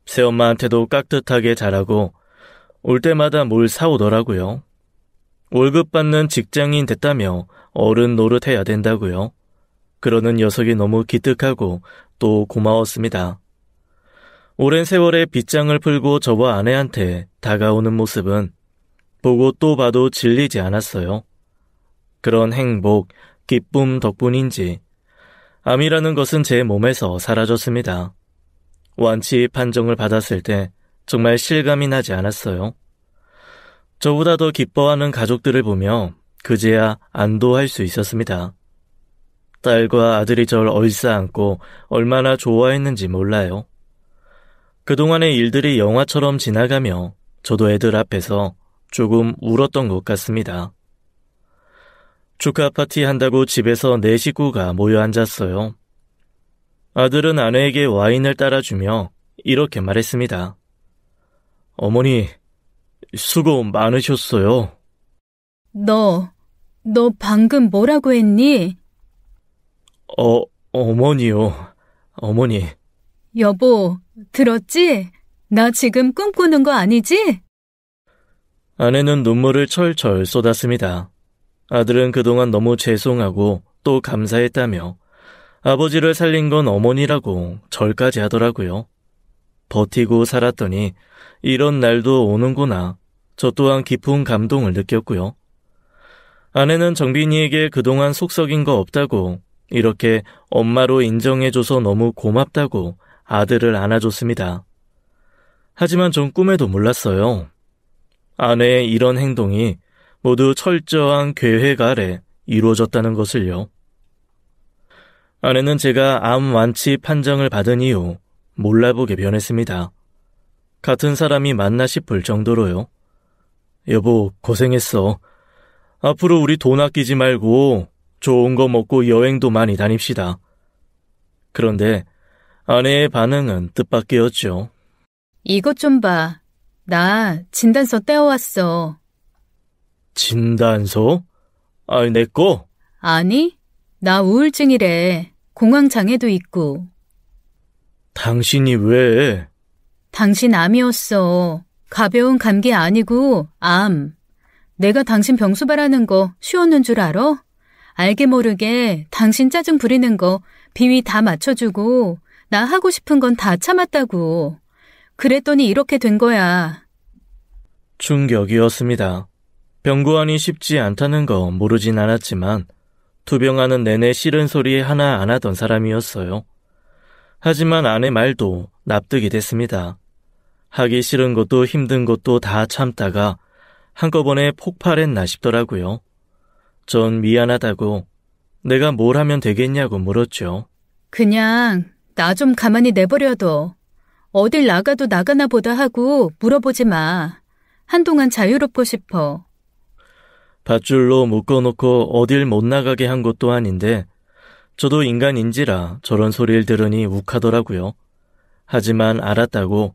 새엄마한테도 깍듯하게 잘하고 올 때마다 뭘 사오더라고요. 월급 받는 직장인 됐다며 어른 노릇해야 된다고요. 그러는 녀석이 너무 기특하고 또 고마웠습니다. 오랜 세월의 빗장을 풀고 저와 아내한테 다가오는 모습은 보고 또 봐도 질리지 않았어요. 그런 행복, 기쁨 덕분인지 암이라는 것은 제 몸에서 사라졌습니다. 완치 판정을 받았을 때 정말 실감이 나지 않았어요. 저보다 더 기뻐하는 가족들을 보며 그제야 안도할 수 있었습니다. 딸과 아들이 절 얼싸안고 얼마나 좋아했는지 몰라요. 그동안의 일들이 영화처럼 지나가며 저도 애들 앞에서 조금 울었던 것 같습니다. 축하 파티 한다고 집에서 네 식구가 모여 앉았어요. 아들은 아내에게 와인을 따라주며 이렇게 말했습니다. 어머니, 수고 많으셨어요. 너 방금 뭐라고 했니? 어머니요. 어머니. 여보, 들었지? 나 지금 꿈꾸는 거 아니지? 아내는 눈물을 철철 쏟았습니다. 아들은 그동안 너무 죄송하고 또 감사했다며 아버지를 살린 건 어머니라고 절까지 하더라고요. 버티고 살았더니 이런 날도 오는구나. 저 또한 깊은 감동을 느꼈고요. 아내는 정빈이에게 그동안 속 썩인 거 없다고, 이렇게 엄마로 인정해줘서 너무 고맙다고 아들을 안아줬습니다. 하지만 전 꿈에도 몰랐어요. 아내의 이런 행동이 모두 철저한 계획 아래 이루어졌다는 것을요. 아내는 제가 암 완치 판정을 받은 이후 몰라보게 변했습니다. 같은 사람이 맞나 싶을 정도로요. 여보, 고생했어. 앞으로 우리 돈 아끼지 말고 좋은 거 먹고 여행도 많이 다닙시다. 그런데 아내의 반응은 뜻밖이었죠. 이것 좀 봐. 나 진단서 떼어왔어. 진단서? 내 거? 아니, 나 우울증이래. 공황장애도 있고. 당신이 왜? 당신 암이었어. 가벼운 감기 아니고 암. 내가 당신 병수 바라는 거 쉬웠는 줄 알아? 알게 모르게 당신 짜증 부리는 거 비위 다 맞춰주고 나 하고 싶은 건 다 참았다고. 그랬더니 이렇게 된 거야. 충격이었습니다. 병고안이 쉽지 않다는 거 모르진 않았지만 투병하는 내내 싫은 소리 하나 안 하던 사람이었어요. 하지만 아내 말도 납득이 됐습니다. 하기 싫은 것도 힘든 것도 다 참다가 한꺼번에 폭발했나 싶더라고요. 전 미안하다고 내가 뭘 하면 되겠냐고 물었죠. 그냥 나 좀 가만히 내버려둬. 어딜 나가도 나가나 보다 하고 물어보지 마. 한동안 자유롭고 싶어. 밧줄로 묶어놓고 어딜 못 나가게 한 것도 아닌데 저도 인간인지라 저런 소리를 들으니 욱하더라고요. 하지만 알았다고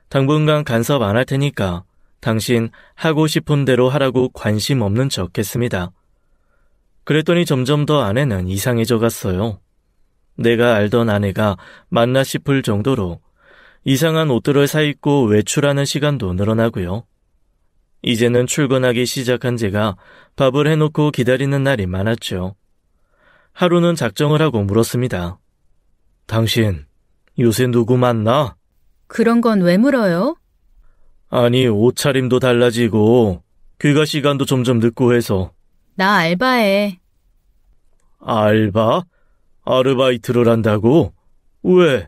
당분간 간섭 안 할 테니까 당신 하고 싶은 대로 하라고 관심 없는 척 했습니다. 그랬더니 점점 더 아내는 이상해져 갔어요. 내가 알던 아내가 맞나 싶을 정도로 이상한 옷들을 사입고 외출하는 시간도 늘어나고요. 이제는 출근하기 시작한 제가 밥을 해놓고 기다리는 날이 많았죠. 하루는 작정을 하고 물었습니다. 당신 요새 누구 만나? 그런 건 왜 물어요? 아니, 옷차림도 달라지고 귀가 시간도 점점 늦고 해서. 나 알바해. 알바? 아르바이트를 한다고? 왜?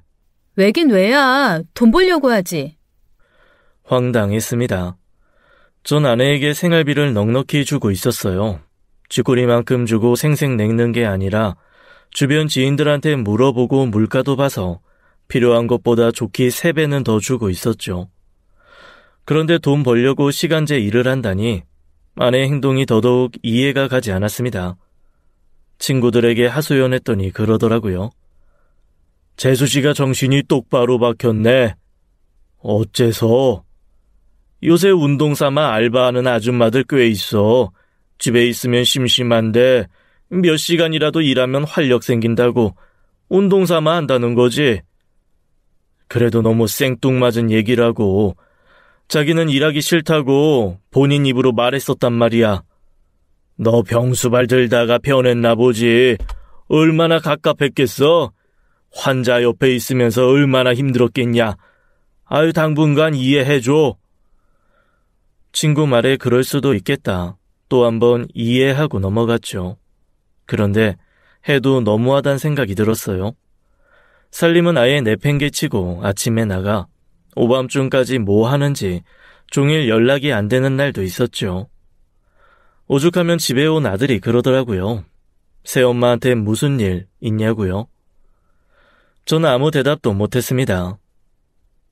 왜긴 왜야. 돈 벌려고 하지. 황당했습니다. 전 아내에게 생활비를 넉넉히 주고 있었어요. 쥐꼬리만큼 주고 생색 넥는 게 아니라 주변 지인들한테 물어보고 물가도 봐서 필요한 것보다 좋게 3배는 더 주고 있었죠. 그런데 돈 벌려고 시간제 일을 한다니 아내의 행동이 더더욱 이해가 가지 않았습니다. 친구들에게 하소연했더니 그러더라고요. 재수씨가 정신이 똑바로 박혔네. 어째서? 요새 운동 삼아 알바하는 아줌마들 꽤 있어. 집에 있으면 심심한데 몇 시간이라도 일하면 활력 생긴다고 운동 삼아 한다는 거지. 그래도 너무 생뚱맞은 얘기라고. 자기는 일하기 싫다고 본인 입으로 말했었단 말이야. 너 병수발 들다가 변했나 보지. 얼마나 갑갑했겠어? 환자 옆에 있으면서 얼마나 힘들었겠냐. 아유, 당분간 이해해줘. 친구 말에 그럴 수도 있겠다. 또 한번 이해하고 넘어갔죠. 그런데 해도 너무하단 생각이 들었어요. 살림은 아예 내팽개치고 아침에 나가 오밤중까지 뭐 하는지 종일 연락이 안 되는 날도 있었죠. 오죽하면 집에 온 아들이 그러더라고요. 새엄마한테 무슨 일 있냐고요. 저는 아무 대답도 못했습니다.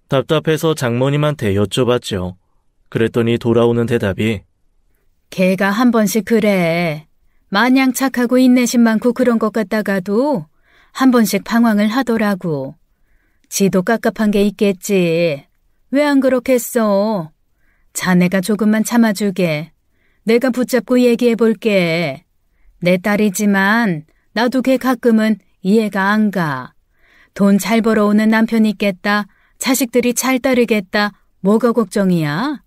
답답해서 장모님한테 여쭤봤죠. 그랬더니 돌아오는 대답이 걔가 한 번씩 그래. 마냥 착하고 인내심 많고 그런 것 같다가도 한 번씩 방황을 하더라고. 지도 깝깝한 게 있겠지. 왜 안 그렇겠어? 자네가 조금만 참아주게. 내가 붙잡고 얘기해볼게. 내 딸이지만 나도 걔 가끔은 이해가 안 가. 돈 잘 벌어오는 남편 있겠다. 자식들이 잘 따르겠다. 뭐가 걱정이야?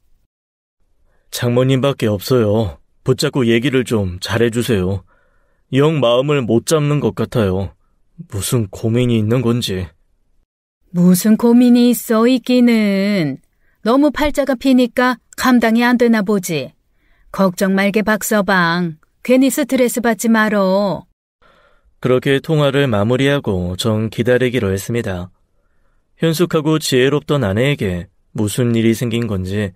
장모님밖에 없어요. 붙잡고 얘기를 좀 잘해주세요. 영 마음을 못 잡는 것 같아요. 무슨 고민이 있는 건지. 무슨 고민이 있어 있기는. 너무 팔자가 피니까 감당이 안 되나 보지. 걱정 말게 박서방. 괜히 스트레스 받지 말어. 그렇게 통화를 마무리하고 전 기다리기로 했습니다. 현숙하고 지혜롭던 아내에게 무슨 일이 생긴 건지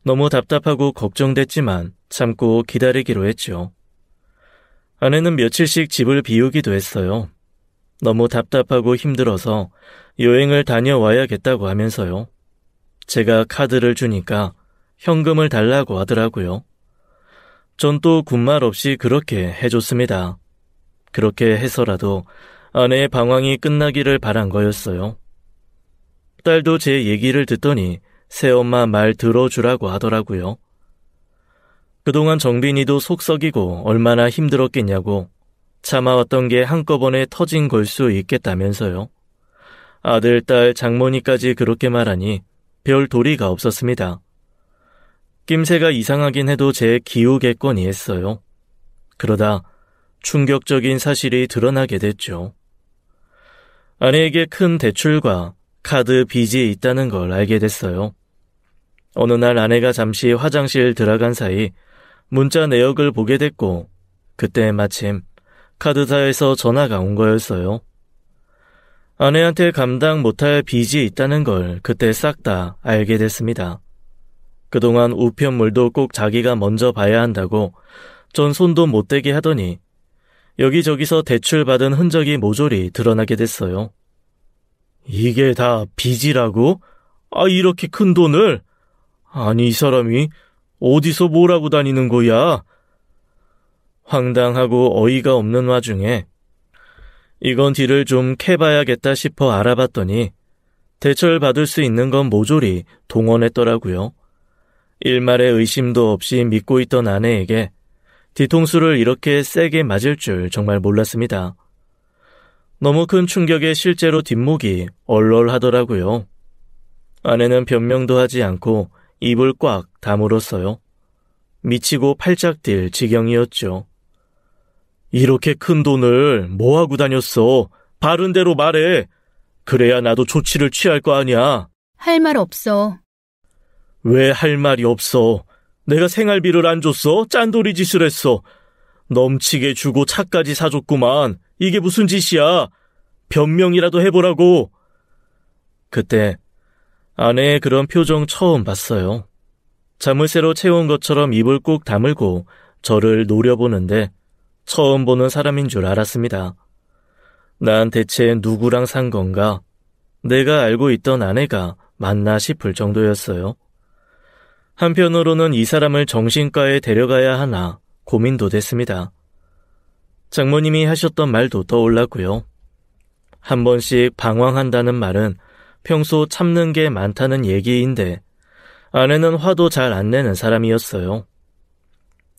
너무 답답하고 걱정됐지만 참고 기다리기로 했죠. 아내는 며칠씩 집을 비우기도 했어요. 너무 답답하고 힘들어서 여행을 다녀와야겠다고 하면서요. 제가 카드를 주니까 현금을 달라고 하더라고요. 전 또 군말 없이 그렇게 해줬습니다. 그렇게 해서라도 아내의 방황이 끝나기를 바란 거였어요. 딸도 제 얘기를 듣더니 새엄마 말 들어주라고 하더라고요. 그동안 정빈이도 속 썩이고 얼마나 힘들었겠냐고 참아왔던 게 한꺼번에 터진 걸 수 있겠다면서요. 아들, 딸, 장모니까지 그렇게 말하니 별 도리가 없었습니다. 낌새가 이상하긴 해도 제 기우겠거니 했어요. 그러다 충격적인 사실이 드러나게 됐죠. 아내에게 큰 대출과 카드 빚이 있다는 걸 알게 됐어요. 어느 날 아내가 잠시 화장실 들어간 사이 문자 내역을 보게 됐고 그때 마침 카드사에서 전화가 온 거였어요. 아내한테 감당 못할 빚이 있다는 걸 그때 싹 다 알게 됐습니다. 그동안 우편물도 꼭 자기가 먼저 봐야 한다고 전 손도 못 대게 하더니 여기저기서 대출받은 흔적이 모조리 드러나게 됐어요. 이게 다 빚이라고? 이렇게 큰 돈을? 아니, 이 사람이 어디서 뭘 하고 다니는 거야? 황당하고 어이가 없는 와중에 이건 뒤를 좀 캐봐야겠다 싶어 알아봤더니 대출받을 수 있는 건 모조리 동원했더라고요. 일말의 의심도 없이 믿고 있던 아내에게 뒤통수를 이렇게 세게 맞을 줄 정말 몰랐습니다. 너무 큰 충격에 실제로 뒷목이 얼얼하더라고요. 아내는 변명도 하지 않고 입을 꽉 다물었어요. 미치고 팔짝 뛸 지경이었죠. 이렇게 큰 돈을 뭐하고 다녔어? 바른 대로 말해. 그래야 나도 조치를 취할 거 아니야. 할 말 없어. 왜 할 말이 없어? 내가 생활비를 안 줬어? 짠돌이 짓을 했어. 넘치게 주고 차까지 사줬구만. 이게 무슨 짓이야? 변명이라도 해보라고. 그때 아내의 그런 표정 처음 봤어요. 자물쇠로 채운 것처럼 입을 꾹 다물고 저를 노려보는데 처음 보는 사람인 줄 알았습니다. 난 대체 누구랑 산 건가? 내가 알고 있던 아내가 맞나 싶을 정도였어요. 한편으로는 이 사람을 정신과에 데려가야 하나 고민도 됐습니다. 장모님이 하셨던 말도 떠올랐고요. 한 번씩 방황한다는 말은 평소 참는 게 많다는 얘기인데 아내는 화도 잘 안 내는 사람이었어요.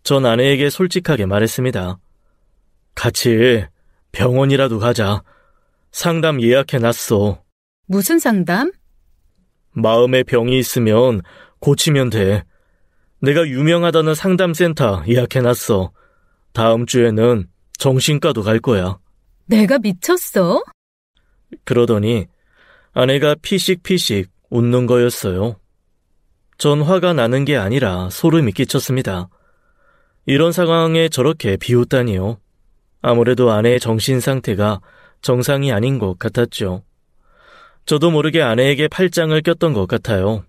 전 아내에게 솔직하게 말했습니다. 같이 병원이라도 가자. 상담 예약해놨어. 무슨 상담? 마음에 병이 있으면 고치면 돼. 내가 유명하다는 상담센터 예약해놨어. 다음 주에는 정신과도 갈 거야. 내가 미쳤어? 그러더니 아내가 피식피식 웃는 거였어요. 전 화가 나는 게 아니라 소름이 끼쳤습니다. 이런 상황에 저렇게 비웃다니요. 아무래도 아내의 정신 상태가 정상이 아닌 것 같았죠. 저도 모르게 아내에게 팔짱을 꼈던 것 같아요.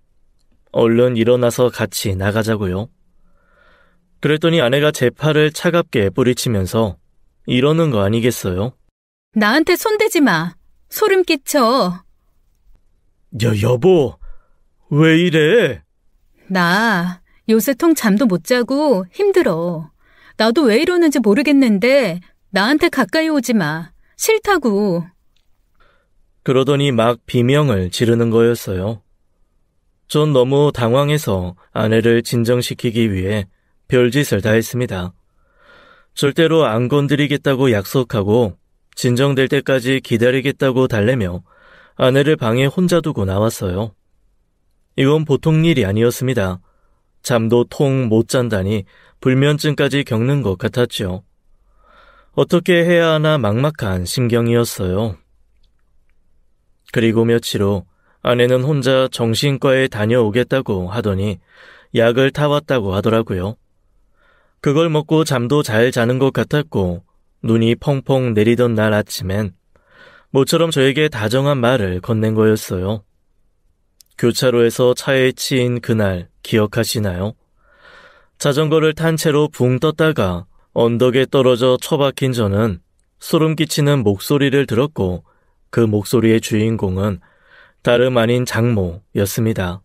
얼른 일어나서 같이 나가자고요. 그랬더니 아내가 제 팔을 차갑게 뿌리치면서 이러는 거 아니겠어요? 나한테 손대지 마. 소름 끼쳐. 여보, 왜 이래? 나 요새 통 잠도 못 자고 힘들어. 나도 왜 이러는지 모르겠는데 나한테 가까이 오지 마. 싫다고. 그러더니 막 비명을 지르는 거였어요. 전 너무 당황해서 아내를 진정시키기 위해 별짓을 다 했습니다. 절대로 안 건드리겠다고 약속하고 진정될 때까지 기다리겠다고 달래며 아내를 방에 혼자 두고 나왔어요. 이건 보통 일이 아니었습니다. 잠도 통 못 잔다니 불면증까지 겪는 것 같았죠. 어떻게 해야 하나 막막한 심경이었어요. 그리고 며칠 후 아내는 혼자 정신과에 다녀오겠다고 하더니 약을 타왔다고 하더라고요. 그걸 먹고 잠도 잘 자는 것 같았고 눈이 펑펑 내리던 날 아침엔 모처럼 저에게 다정한 말을 건넨 거였어요. 교차로에서 차에 치인 그날 기억하시나요? 자전거를 탄 채로 붕 떴다가 언덕에 떨어져 처박힌 저는 소름 끼치는 목소리를 들었고 그 목소리의 주인공은 다름 아닌 장모였습니다.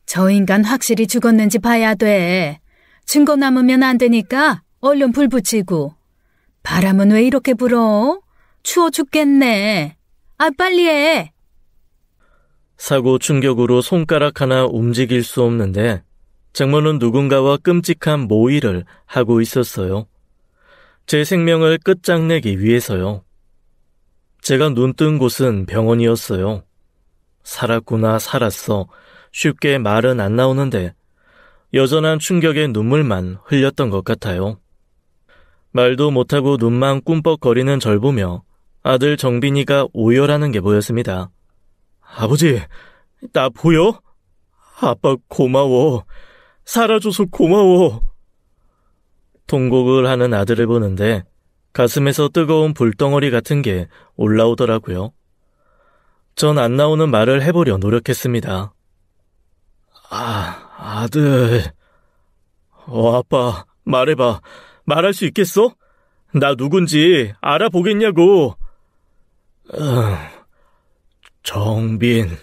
저 인간 확실히 죽었는지 봐야 돼. 증거 남으면 안 되니까 얼른 불 붙이고. 바람은 왜 이렇게 불어? 추워 죽겠네. 아, 빨리 해. 사고 충격으로 손가락 하나 움직일 수 없는데 장모는 누군가와 끔찍한 모의를 하고 있었어요. 제 생명을 끝장내기 위해서요. 제가 눈뜬 곳은 병원이었어요. 살았구나, 살았어. 쉽게 말은 안 나오는데 여전한 충격에 눈물만 흘렸던 것 같아요. 말도 못하고 눈만 꿈뻑거리는 절 보며 아들 정빈이가 오열하는 게 보였습니다. 아버지, 나 보여? 아빠 고마워. 살아줘서 고마워. 통곡을 하는 아들을 보는데 가슴에서 뜨거운 불덩어리 같은 게 올라오더라고요. 전 안 나오는 말을 해보려 노력했습니다. 아들. 아빠, 말해봐. 말할 수 있겠어? 나 누군지 알아보겠냐고. 정빈.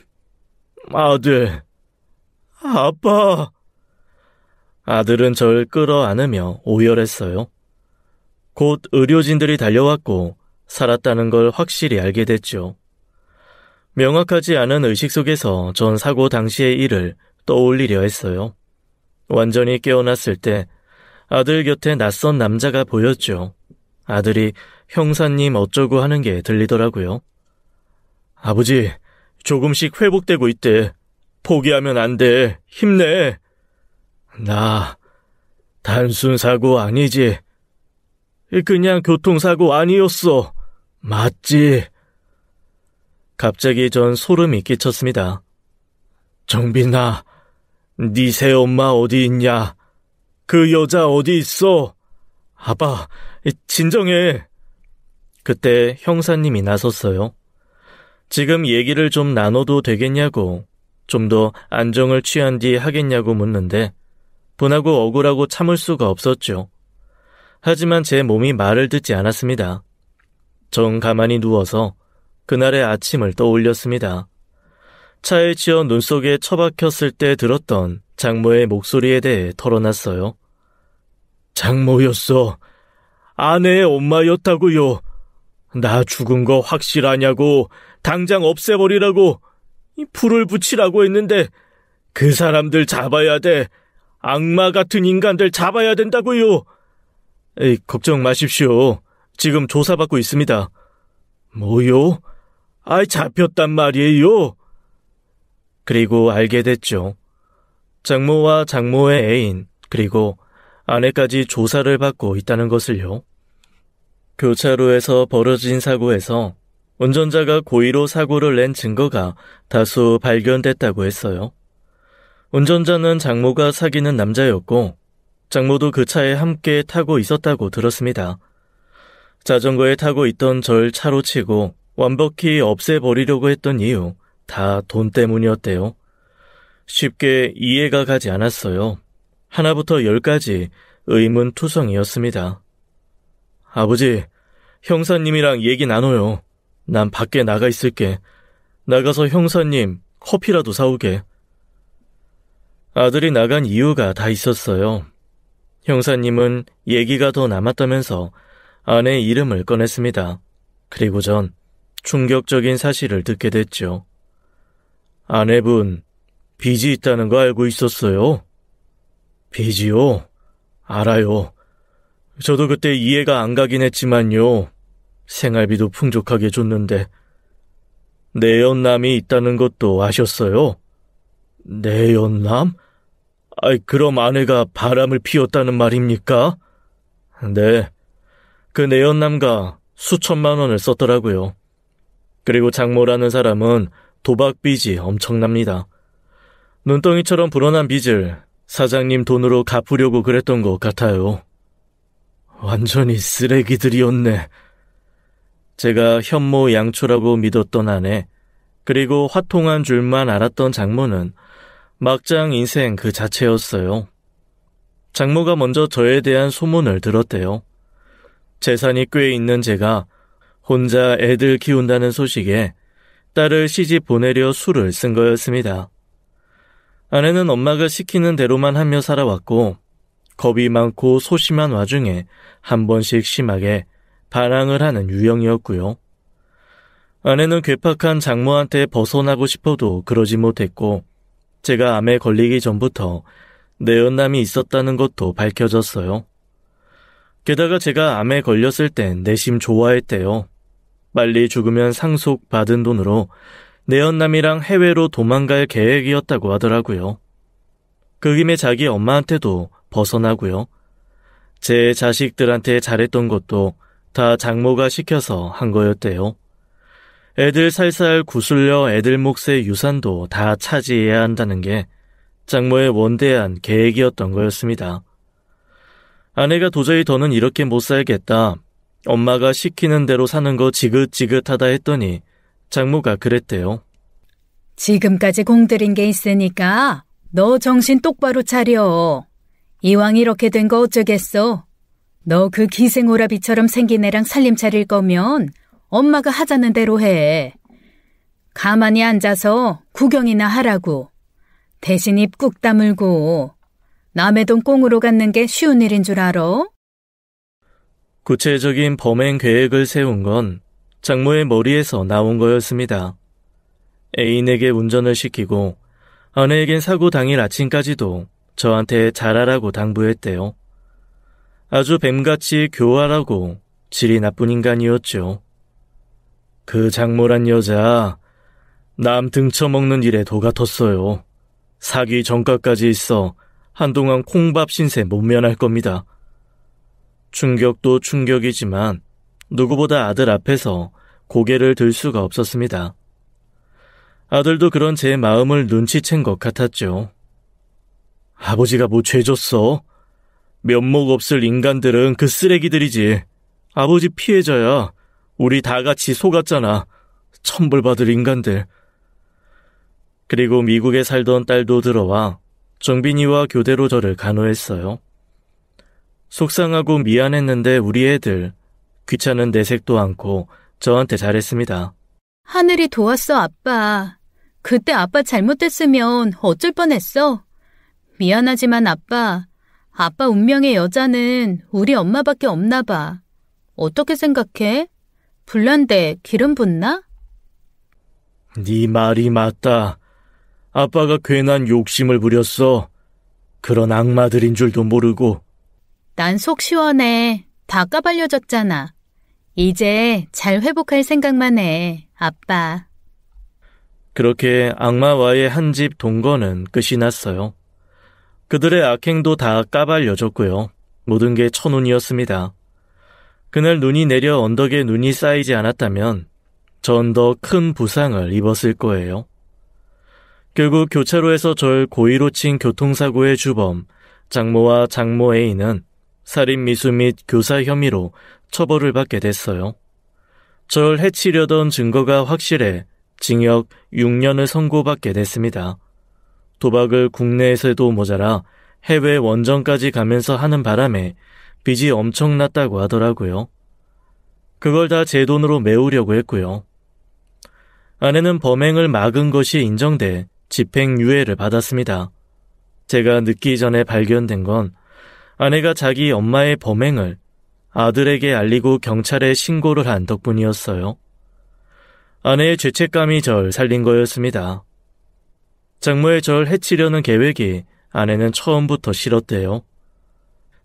아들. 아빠. 아들은 절 끌어안으며 오열했어요. 곧 의료진들이 달려왔고 살았다는 걸 확실히 알게 됐죠. 명확하지 않은 의식 속에서 전 사고 당시의 일을 떠올리려 했어요. 완전히 깨어났을 때 아들 곁에 낯선 남자가 보였죠. 아들이 형사님 어쩌고 하는 게 들리더라고요. 아버지, 조금씩 회복되고 있대. 포기하면 안 돼. 힘내. 나 단순 사고 아니지. 그냥 교통사고 아니었어. 맞지? 갑자기 전 소름이 끼쳤습니다. 정빈아, 네 새엄마 어디 있냐? 그 여자 어디 있어? 아빠, 진정해. 그때 형사님이 나섰어요. 지금 얘기를 좀 나눠도 되겠냐고, 좀 더 안정을 취한 뒤 하겠냐고 묻는데 분하고 억울하고 참을 수가 없었죠. 하지만 제 몸이 말을 듣지 않았습니다. 전 가만히 누워서 그날의 아침을 떠올렸습니다. 차에 치여 눈 속에 처박혔을 때 들었던 장모의 목소리에 대해 털어놨어요. 장모였어. 아내의 엄마였다고요. 나 죽은 거 확실하냐고. 당장 없애버리라고. 불을 붙이라고 했는데 그 사람들 잡아야 돼. 악마 같은 인간들 잡아야 된다고요. 걱정 마십시오. 지금 조사받고 있습니다. 뭐요? 잡혔단 말이에요. 그리고 알게 됐죠. 장모와 장모의 애인 그리고 아내까지 조사를 받고 있다는 것을요. 교차로에서 벌어진 사고에서 운전자가 고의로 사고를 낸 증거가 다수 발견됐다고 했어요. 운전자는 장모가 사귀는 남자였고 장모도 그 차에 함께 타고 있었다고 들었습니다. 자전거에 타고 있던 절 차로 치고 완벽히 없애버리려고 했던 이유 다 돈 때문이었대요. 쉽게 이해가 가지 않았어요. 하나부터 10까지 의문투성이었습니다. 아버지, 형사님이랑 얘기 나눠요. 난 밖에 나가 있을게. 나가서 형사님 커피라도 사오게. 아들이 나간 이유가 다 있었어요. 형사님은 얘기가 더 남았다면서 아내의 이름을 꺼냈습니다. 그리고 전 충격적인 사실을 듣게 됐죠. 아내분, 빚이 있다는 거 알고 있었어요? 빚이요? 알아요. 저도 그때 이해가 안 가긴 했지만요. 생활비도 풍족하게 줬는데 내연남이 있다는 것도 아셨어요? 내연남? 그럼 아내가 바람을 피웠다는 말입니까? 네, 그 내연남과 수천만 원을 썼더라고요. 그리고 장모라는 사람은 도박 빚이 엄청납니다. 눈덩이처럼 불어난 빚을 사장님 돈으로 갚으려고 그랬던 것 같아요. 완전히 쓰레기들이었네. 제가 현모 양초라고 믿었던 아내, 그리고 화통한 줄만 알았던 장모는 막장 인생 그 자체였어요. 장모가 먼저 저에 대한 소문을 들었대요. 재산이 꽤 있는 제가 혼자 애들 키운다는 소식에 딸을 시집 보내려 수를 쓴 거였습니다. 아내는 엄마가 시키는 대로만 하며 살아왔고 겁이 많고 소심한 와중에 한 번씩 심하게 반항을 하는 유형이었고요. 아내는 괴팍한 장모한테 벗어나고 싶어도 그러지 못했고 제가 암에 걸리기 전부터 내연남이 있었다는 것도 밝혀졌어요. 게다가 제가 암에 걸렸을 땐 내심 좋아했대요. 빨리 죽으면 상속 받은 돈으로 내연남이랑 해외로 도망갈 계획이었다고 하더라고요. 그 김에 자기 엄마한테도 벗어나고요. 제 자식들한테 잘했던 것도 다 장모가 시켜서 한 거였대요. 애들 살살 구슬려 애들 몫의 유산도 다 차지해야 한다는 게 장모의 원대한 계획이었던 거였습니다. 아내가 도저히 더는 이렇게 못 살겠다, 엄마가 시키는 대로 사는 거 지긋지긋하다 했더니 장모가 그랬대요. 지금까지 공들인 게 있으니까 너 정신 똑바로 차려. 이왕 이렇게 된 거 어쩌겠어. 너 그 기생오라비처럼 생긴 애랑 살림 차릴 거면 엄마가 하자는 대로 해. 가만히 앉아서 구경이나 하라고. 대신 입 꾹 다물고. 남의 돈 꽁으로 갖는 게 쉬운 일인 줄 알아? 구체적인 범행 계획을 세운 건 장모의 머리에서 나온 거였습니다. 애인에게 운전을 시키고 아내에겐 사고 당일 아침까지도 저한테 잘하라고 당부했대요. 아주 뱀같이 교활하고 질이 나쁜 인간이었죠. 그 장모란 여자, 남 등쳐먹는 일에 도 같았어요. 사기 전과까지 있어 한동안 콩밥 신세 못 면할 겁니다. 충격도 충격이지만 누구보다 아들 앞에서 고개를 들 수가 없었습니다. 아들도 그런 제 마음을 눈치챈 것 같았죠. 아버지가 뭐 죄졌어? 면목 없을 인간들은 그 쓰레기들이지. 아버지 피해자야. 우리 다 같이 속았잖아. 천벌받을 인간들. 그리고 미국에 살던 딸도 들어와 정빈이와 교대로 저를 간호했어요. 속상하고 미안했는데 우리 애들 귀찮은 내색도 않고 저한테 잘했습니다. 하늘이 도왔어, 아빠. 그때 아빠 잘못했으면 어쩔 뻔했어. 미안하지만 아빠 운명의 여자는 우리 엄마밖에 없나 봐. 어떻게 생각해? 불난데 기름 붓나? 네 말이 맞다. 아빠가 괜한 욕심을 부렸어. 그런 악마들인 줄도 모르고. 난 속 시원해. 다 까발려졌잖아. 이제 잘 회복할 생각만 해, 아빠. 그렇게 악마와의 한 집 동거는 끝이 났어요. 그들의 악행도 다 까발려졌고요. 모든 게 천운이었습니다. 그날 눈이 내려 언덕에 눈이 쌓이지 않았다면 전 더 큰 부상을 입었을 거예요. 결국 교차로에서 절 고의로 친 교통사고의 주범 장모와 장모 A는 살인 미수 및 교사 혐의로 처벌을 받게 됐어요. 절 해치려던 증거가 확실해 징역 6년을 선고받게 됐습니다. 도박을 국내에서도 모자라 해외 원정까지 가면서 하는 바람에 빚이 엄청났다고 하더라고요. 그걸 다 제 돈으로 메우려고 했고요. 아내는 범행을 막은 것이 인정돼 집행유예를 받았습니다. 제가 늦기 전에 발견된 건 아내가 자기 엄마의 범행을 아들에게 알리고 경찰에 신고를 한 덕분이었어요. 아내의 죄책감이 절 살린 거였습니다. 장모의 절 해치려는 계획이 아내는 처음부터 싫었대요.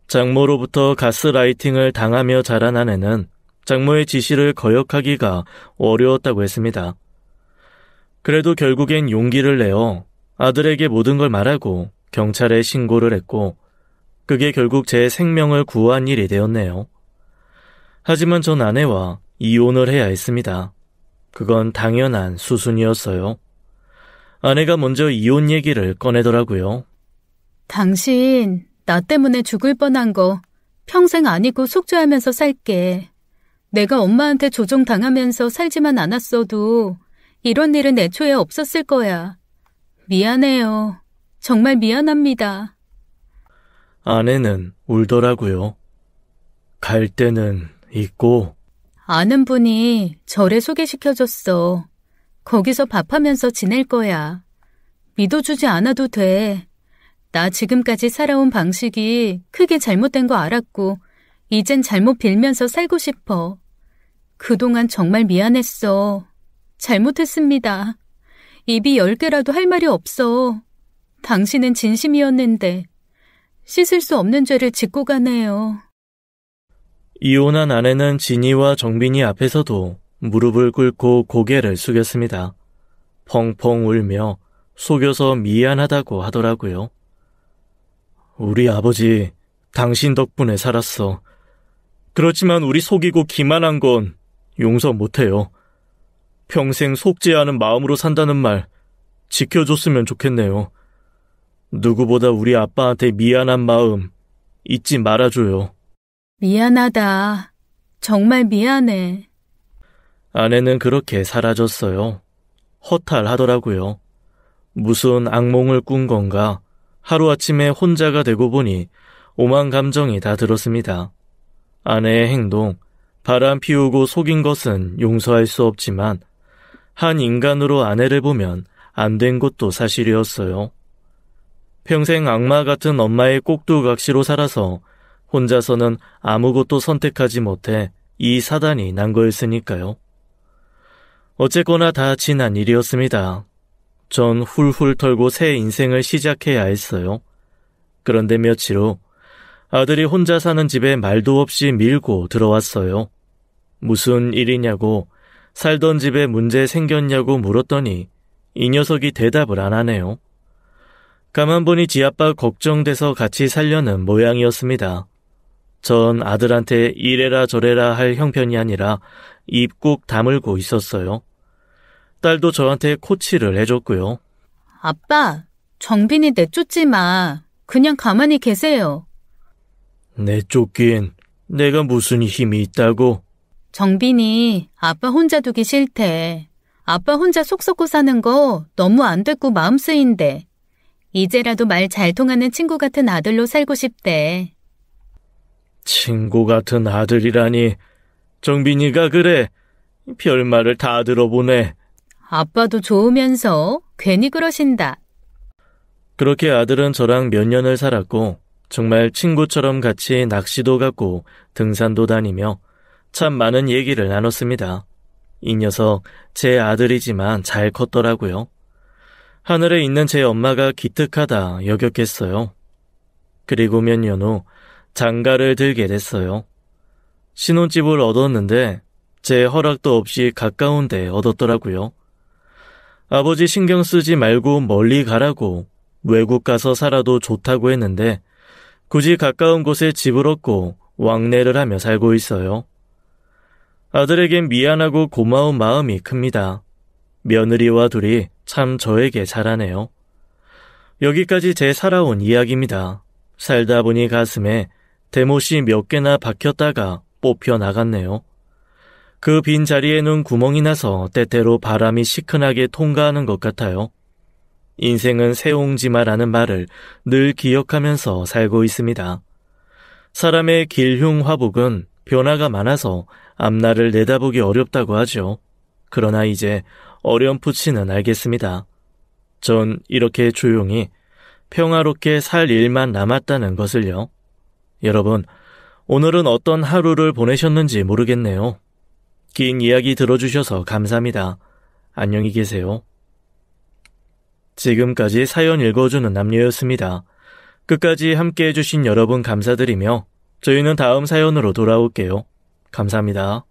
장모로부터 가스라이팅을 당하며 자란 아내는 장모의 지시를 거역하기가 어려웠다고 했습니다. 그래도 결국엔 용기를 내어 아들에게 모든 걸 말하고 경찰에 신고를 했고 그게 결국 제 생명을 구한 일이 되었네요. 하지만 전 아내와 이혼을 해야 했습니다. 그건 당연한 수순이었어요. 아내가 먼저 이혼 얘기를 꺼내더라고요. 당신 나 때문에 죽을 뻔한 거 평생 안 잊고 속죄하면서 살게. 내가 엄마한테 조종당하면서 살지만 않았어도 이런 일은 애초에 없었을 거야. 미안해요. 정말 미안합니다. 아내는 울더라고요. 갈 때는 있고. 아는 분이 저를 소개시켜줬어. 거기서 밥하면서 지낼 거야. 믿어주지 않아도 돼. 나 지금까지 살아온 방식이 크게 잘못된 거 알았고 이젠 잘못 빌면서 살고 싶어. 그동안 정말 미안했어. 잘못했습니다. 입이 10개라도 할 말이 없어. 당신은 진심이었는데 씻을 수 없는 죄를 짓고 가네요. 이혼한 아내는 진이와 정빈이 앞에서도 무릎을 꿇고 고개를 숙였습니다. 펑펑 울며 속여서 미안하다고 하더라고요. 우리 아버지, 당신 덕분에 살았어. 그렇지만 우리 속이고 기만한 건 용서 못해요. 평생 속죄하는 마음으로 산다는 말 지켜줬으면 좋겠네요. 누구보다 우리 아빠한테 미안한 마음 잊지 말아줘요. 미안하다. 정말 미안해. 아내는 그렇게 사라졌어요. 허탈하더라고요. 무슨 악몽을 꾼 건가 하루아침에 혼자가 되고 보니 오만 감정이 다 들었습니다. 아내의 행동, 바람 피우고 속인 것은 용서할 수 없지만 한 인간으로 아내를 보면 안 된 것도 사실이었어요. 평생 악마 같은 엄마의 꼭두각시로 살아서 혼자서는 아무것도 선택하지 못해 이 사단이 난 거였으니까요. 어쨌거나 다 지난 일이었습니다. 전 훌훌 털고 새 인생을 시작해야 했어요. 그런데 며칠 후 아들이 혼자 사는 집에 말도 없이 밀고 들어왔어요. 무슨 일이냐고, 살던 집에 문제 생겼냐고 물었더니 이 녀석이 대답을 안 하네요. 가만 보니 지 아빠 걱정돼서 같이 살려는 모양이었습니다. 전 아들한테 이래라 저래라 할 형편이 아니라 입 꾹 다물고 있었어요. 딸도 저한테 코치를 해줬고요. 아빠, 정빈이 내쫓지 마. 그냥 가만히 계세요. 내쫓긴 내가 무슨 힘이 있다고? 정빈이 아빠 혼자 두기 싫대. 아빠 혼자 속 썩고 사는 거 너무 안 됐고 마음 쓰인대. 이제라도 말 잘 통하는 친구 같은 아들로 살고 싶대. 친구 같은 아들이라니. 정빈이가 그래. 별말을 다 들어보네. 아빠도 좋으면서 괜히 그러신다. 그렇게 아들은 저랑 몇 년을 살았고 정말 친구처럼 같이 낚시도 갔고 등산도 다니며 참 많은 얘기를 나눴습니다. 이 녀석 제 아들이지만 잘 컸더라고요. 하늘에 있는 제 엄마가 기특하다 여겼겠어요. 그리고 몇 년 후 장가를 들게 됐어요. 신혼집을 얻었는데 제 허락도 없이 가까운 데 얻었더라고요. 아버지 신경 쓰지 말고 멀리 가라고 외국 가서 살아도 좋다고 했는데 굳이 가까운 곳에 집을 얻고 왕래를 하며 살고 있어요. 아들에겐 미안하고 고마운 마음이 큽니다. 며느리와 둘이 참 저에게 잘하네요. 여기까지 제 살아온 이야기입니다. 살다 보니 가슴에 대못이 몇 개나 박혔다가 뽑혀 나갔네요. 그 빈 자리에는 구멍이 나서 때때로 바람이 시큰하게 통과하는 것 같아요. 인생은 새옹지마라는 말을 늘 기억하면서 살고 있습니다. 사람의 길흉화복은 변화가 많아서 앞날을 내다보기 어렵다고 하죠. 그러나 이제 어렴풋이는 알겠습니다. 전 이렇게 조용히 평화롭게 살 일만 남았다는 것을요. 여러분, 오늘은 어떤 하루를 보내셨는지 모르겠네요. 긴 이야기 들어주셔서 감사합니다. 안녕히 계세요. 지금까지 사연 읽어주는 남녀였습니다. 끝까지 함께 해주신 여러분 감사드리며 저희는 다음 사연으로 돌아올게요. 감사합니다.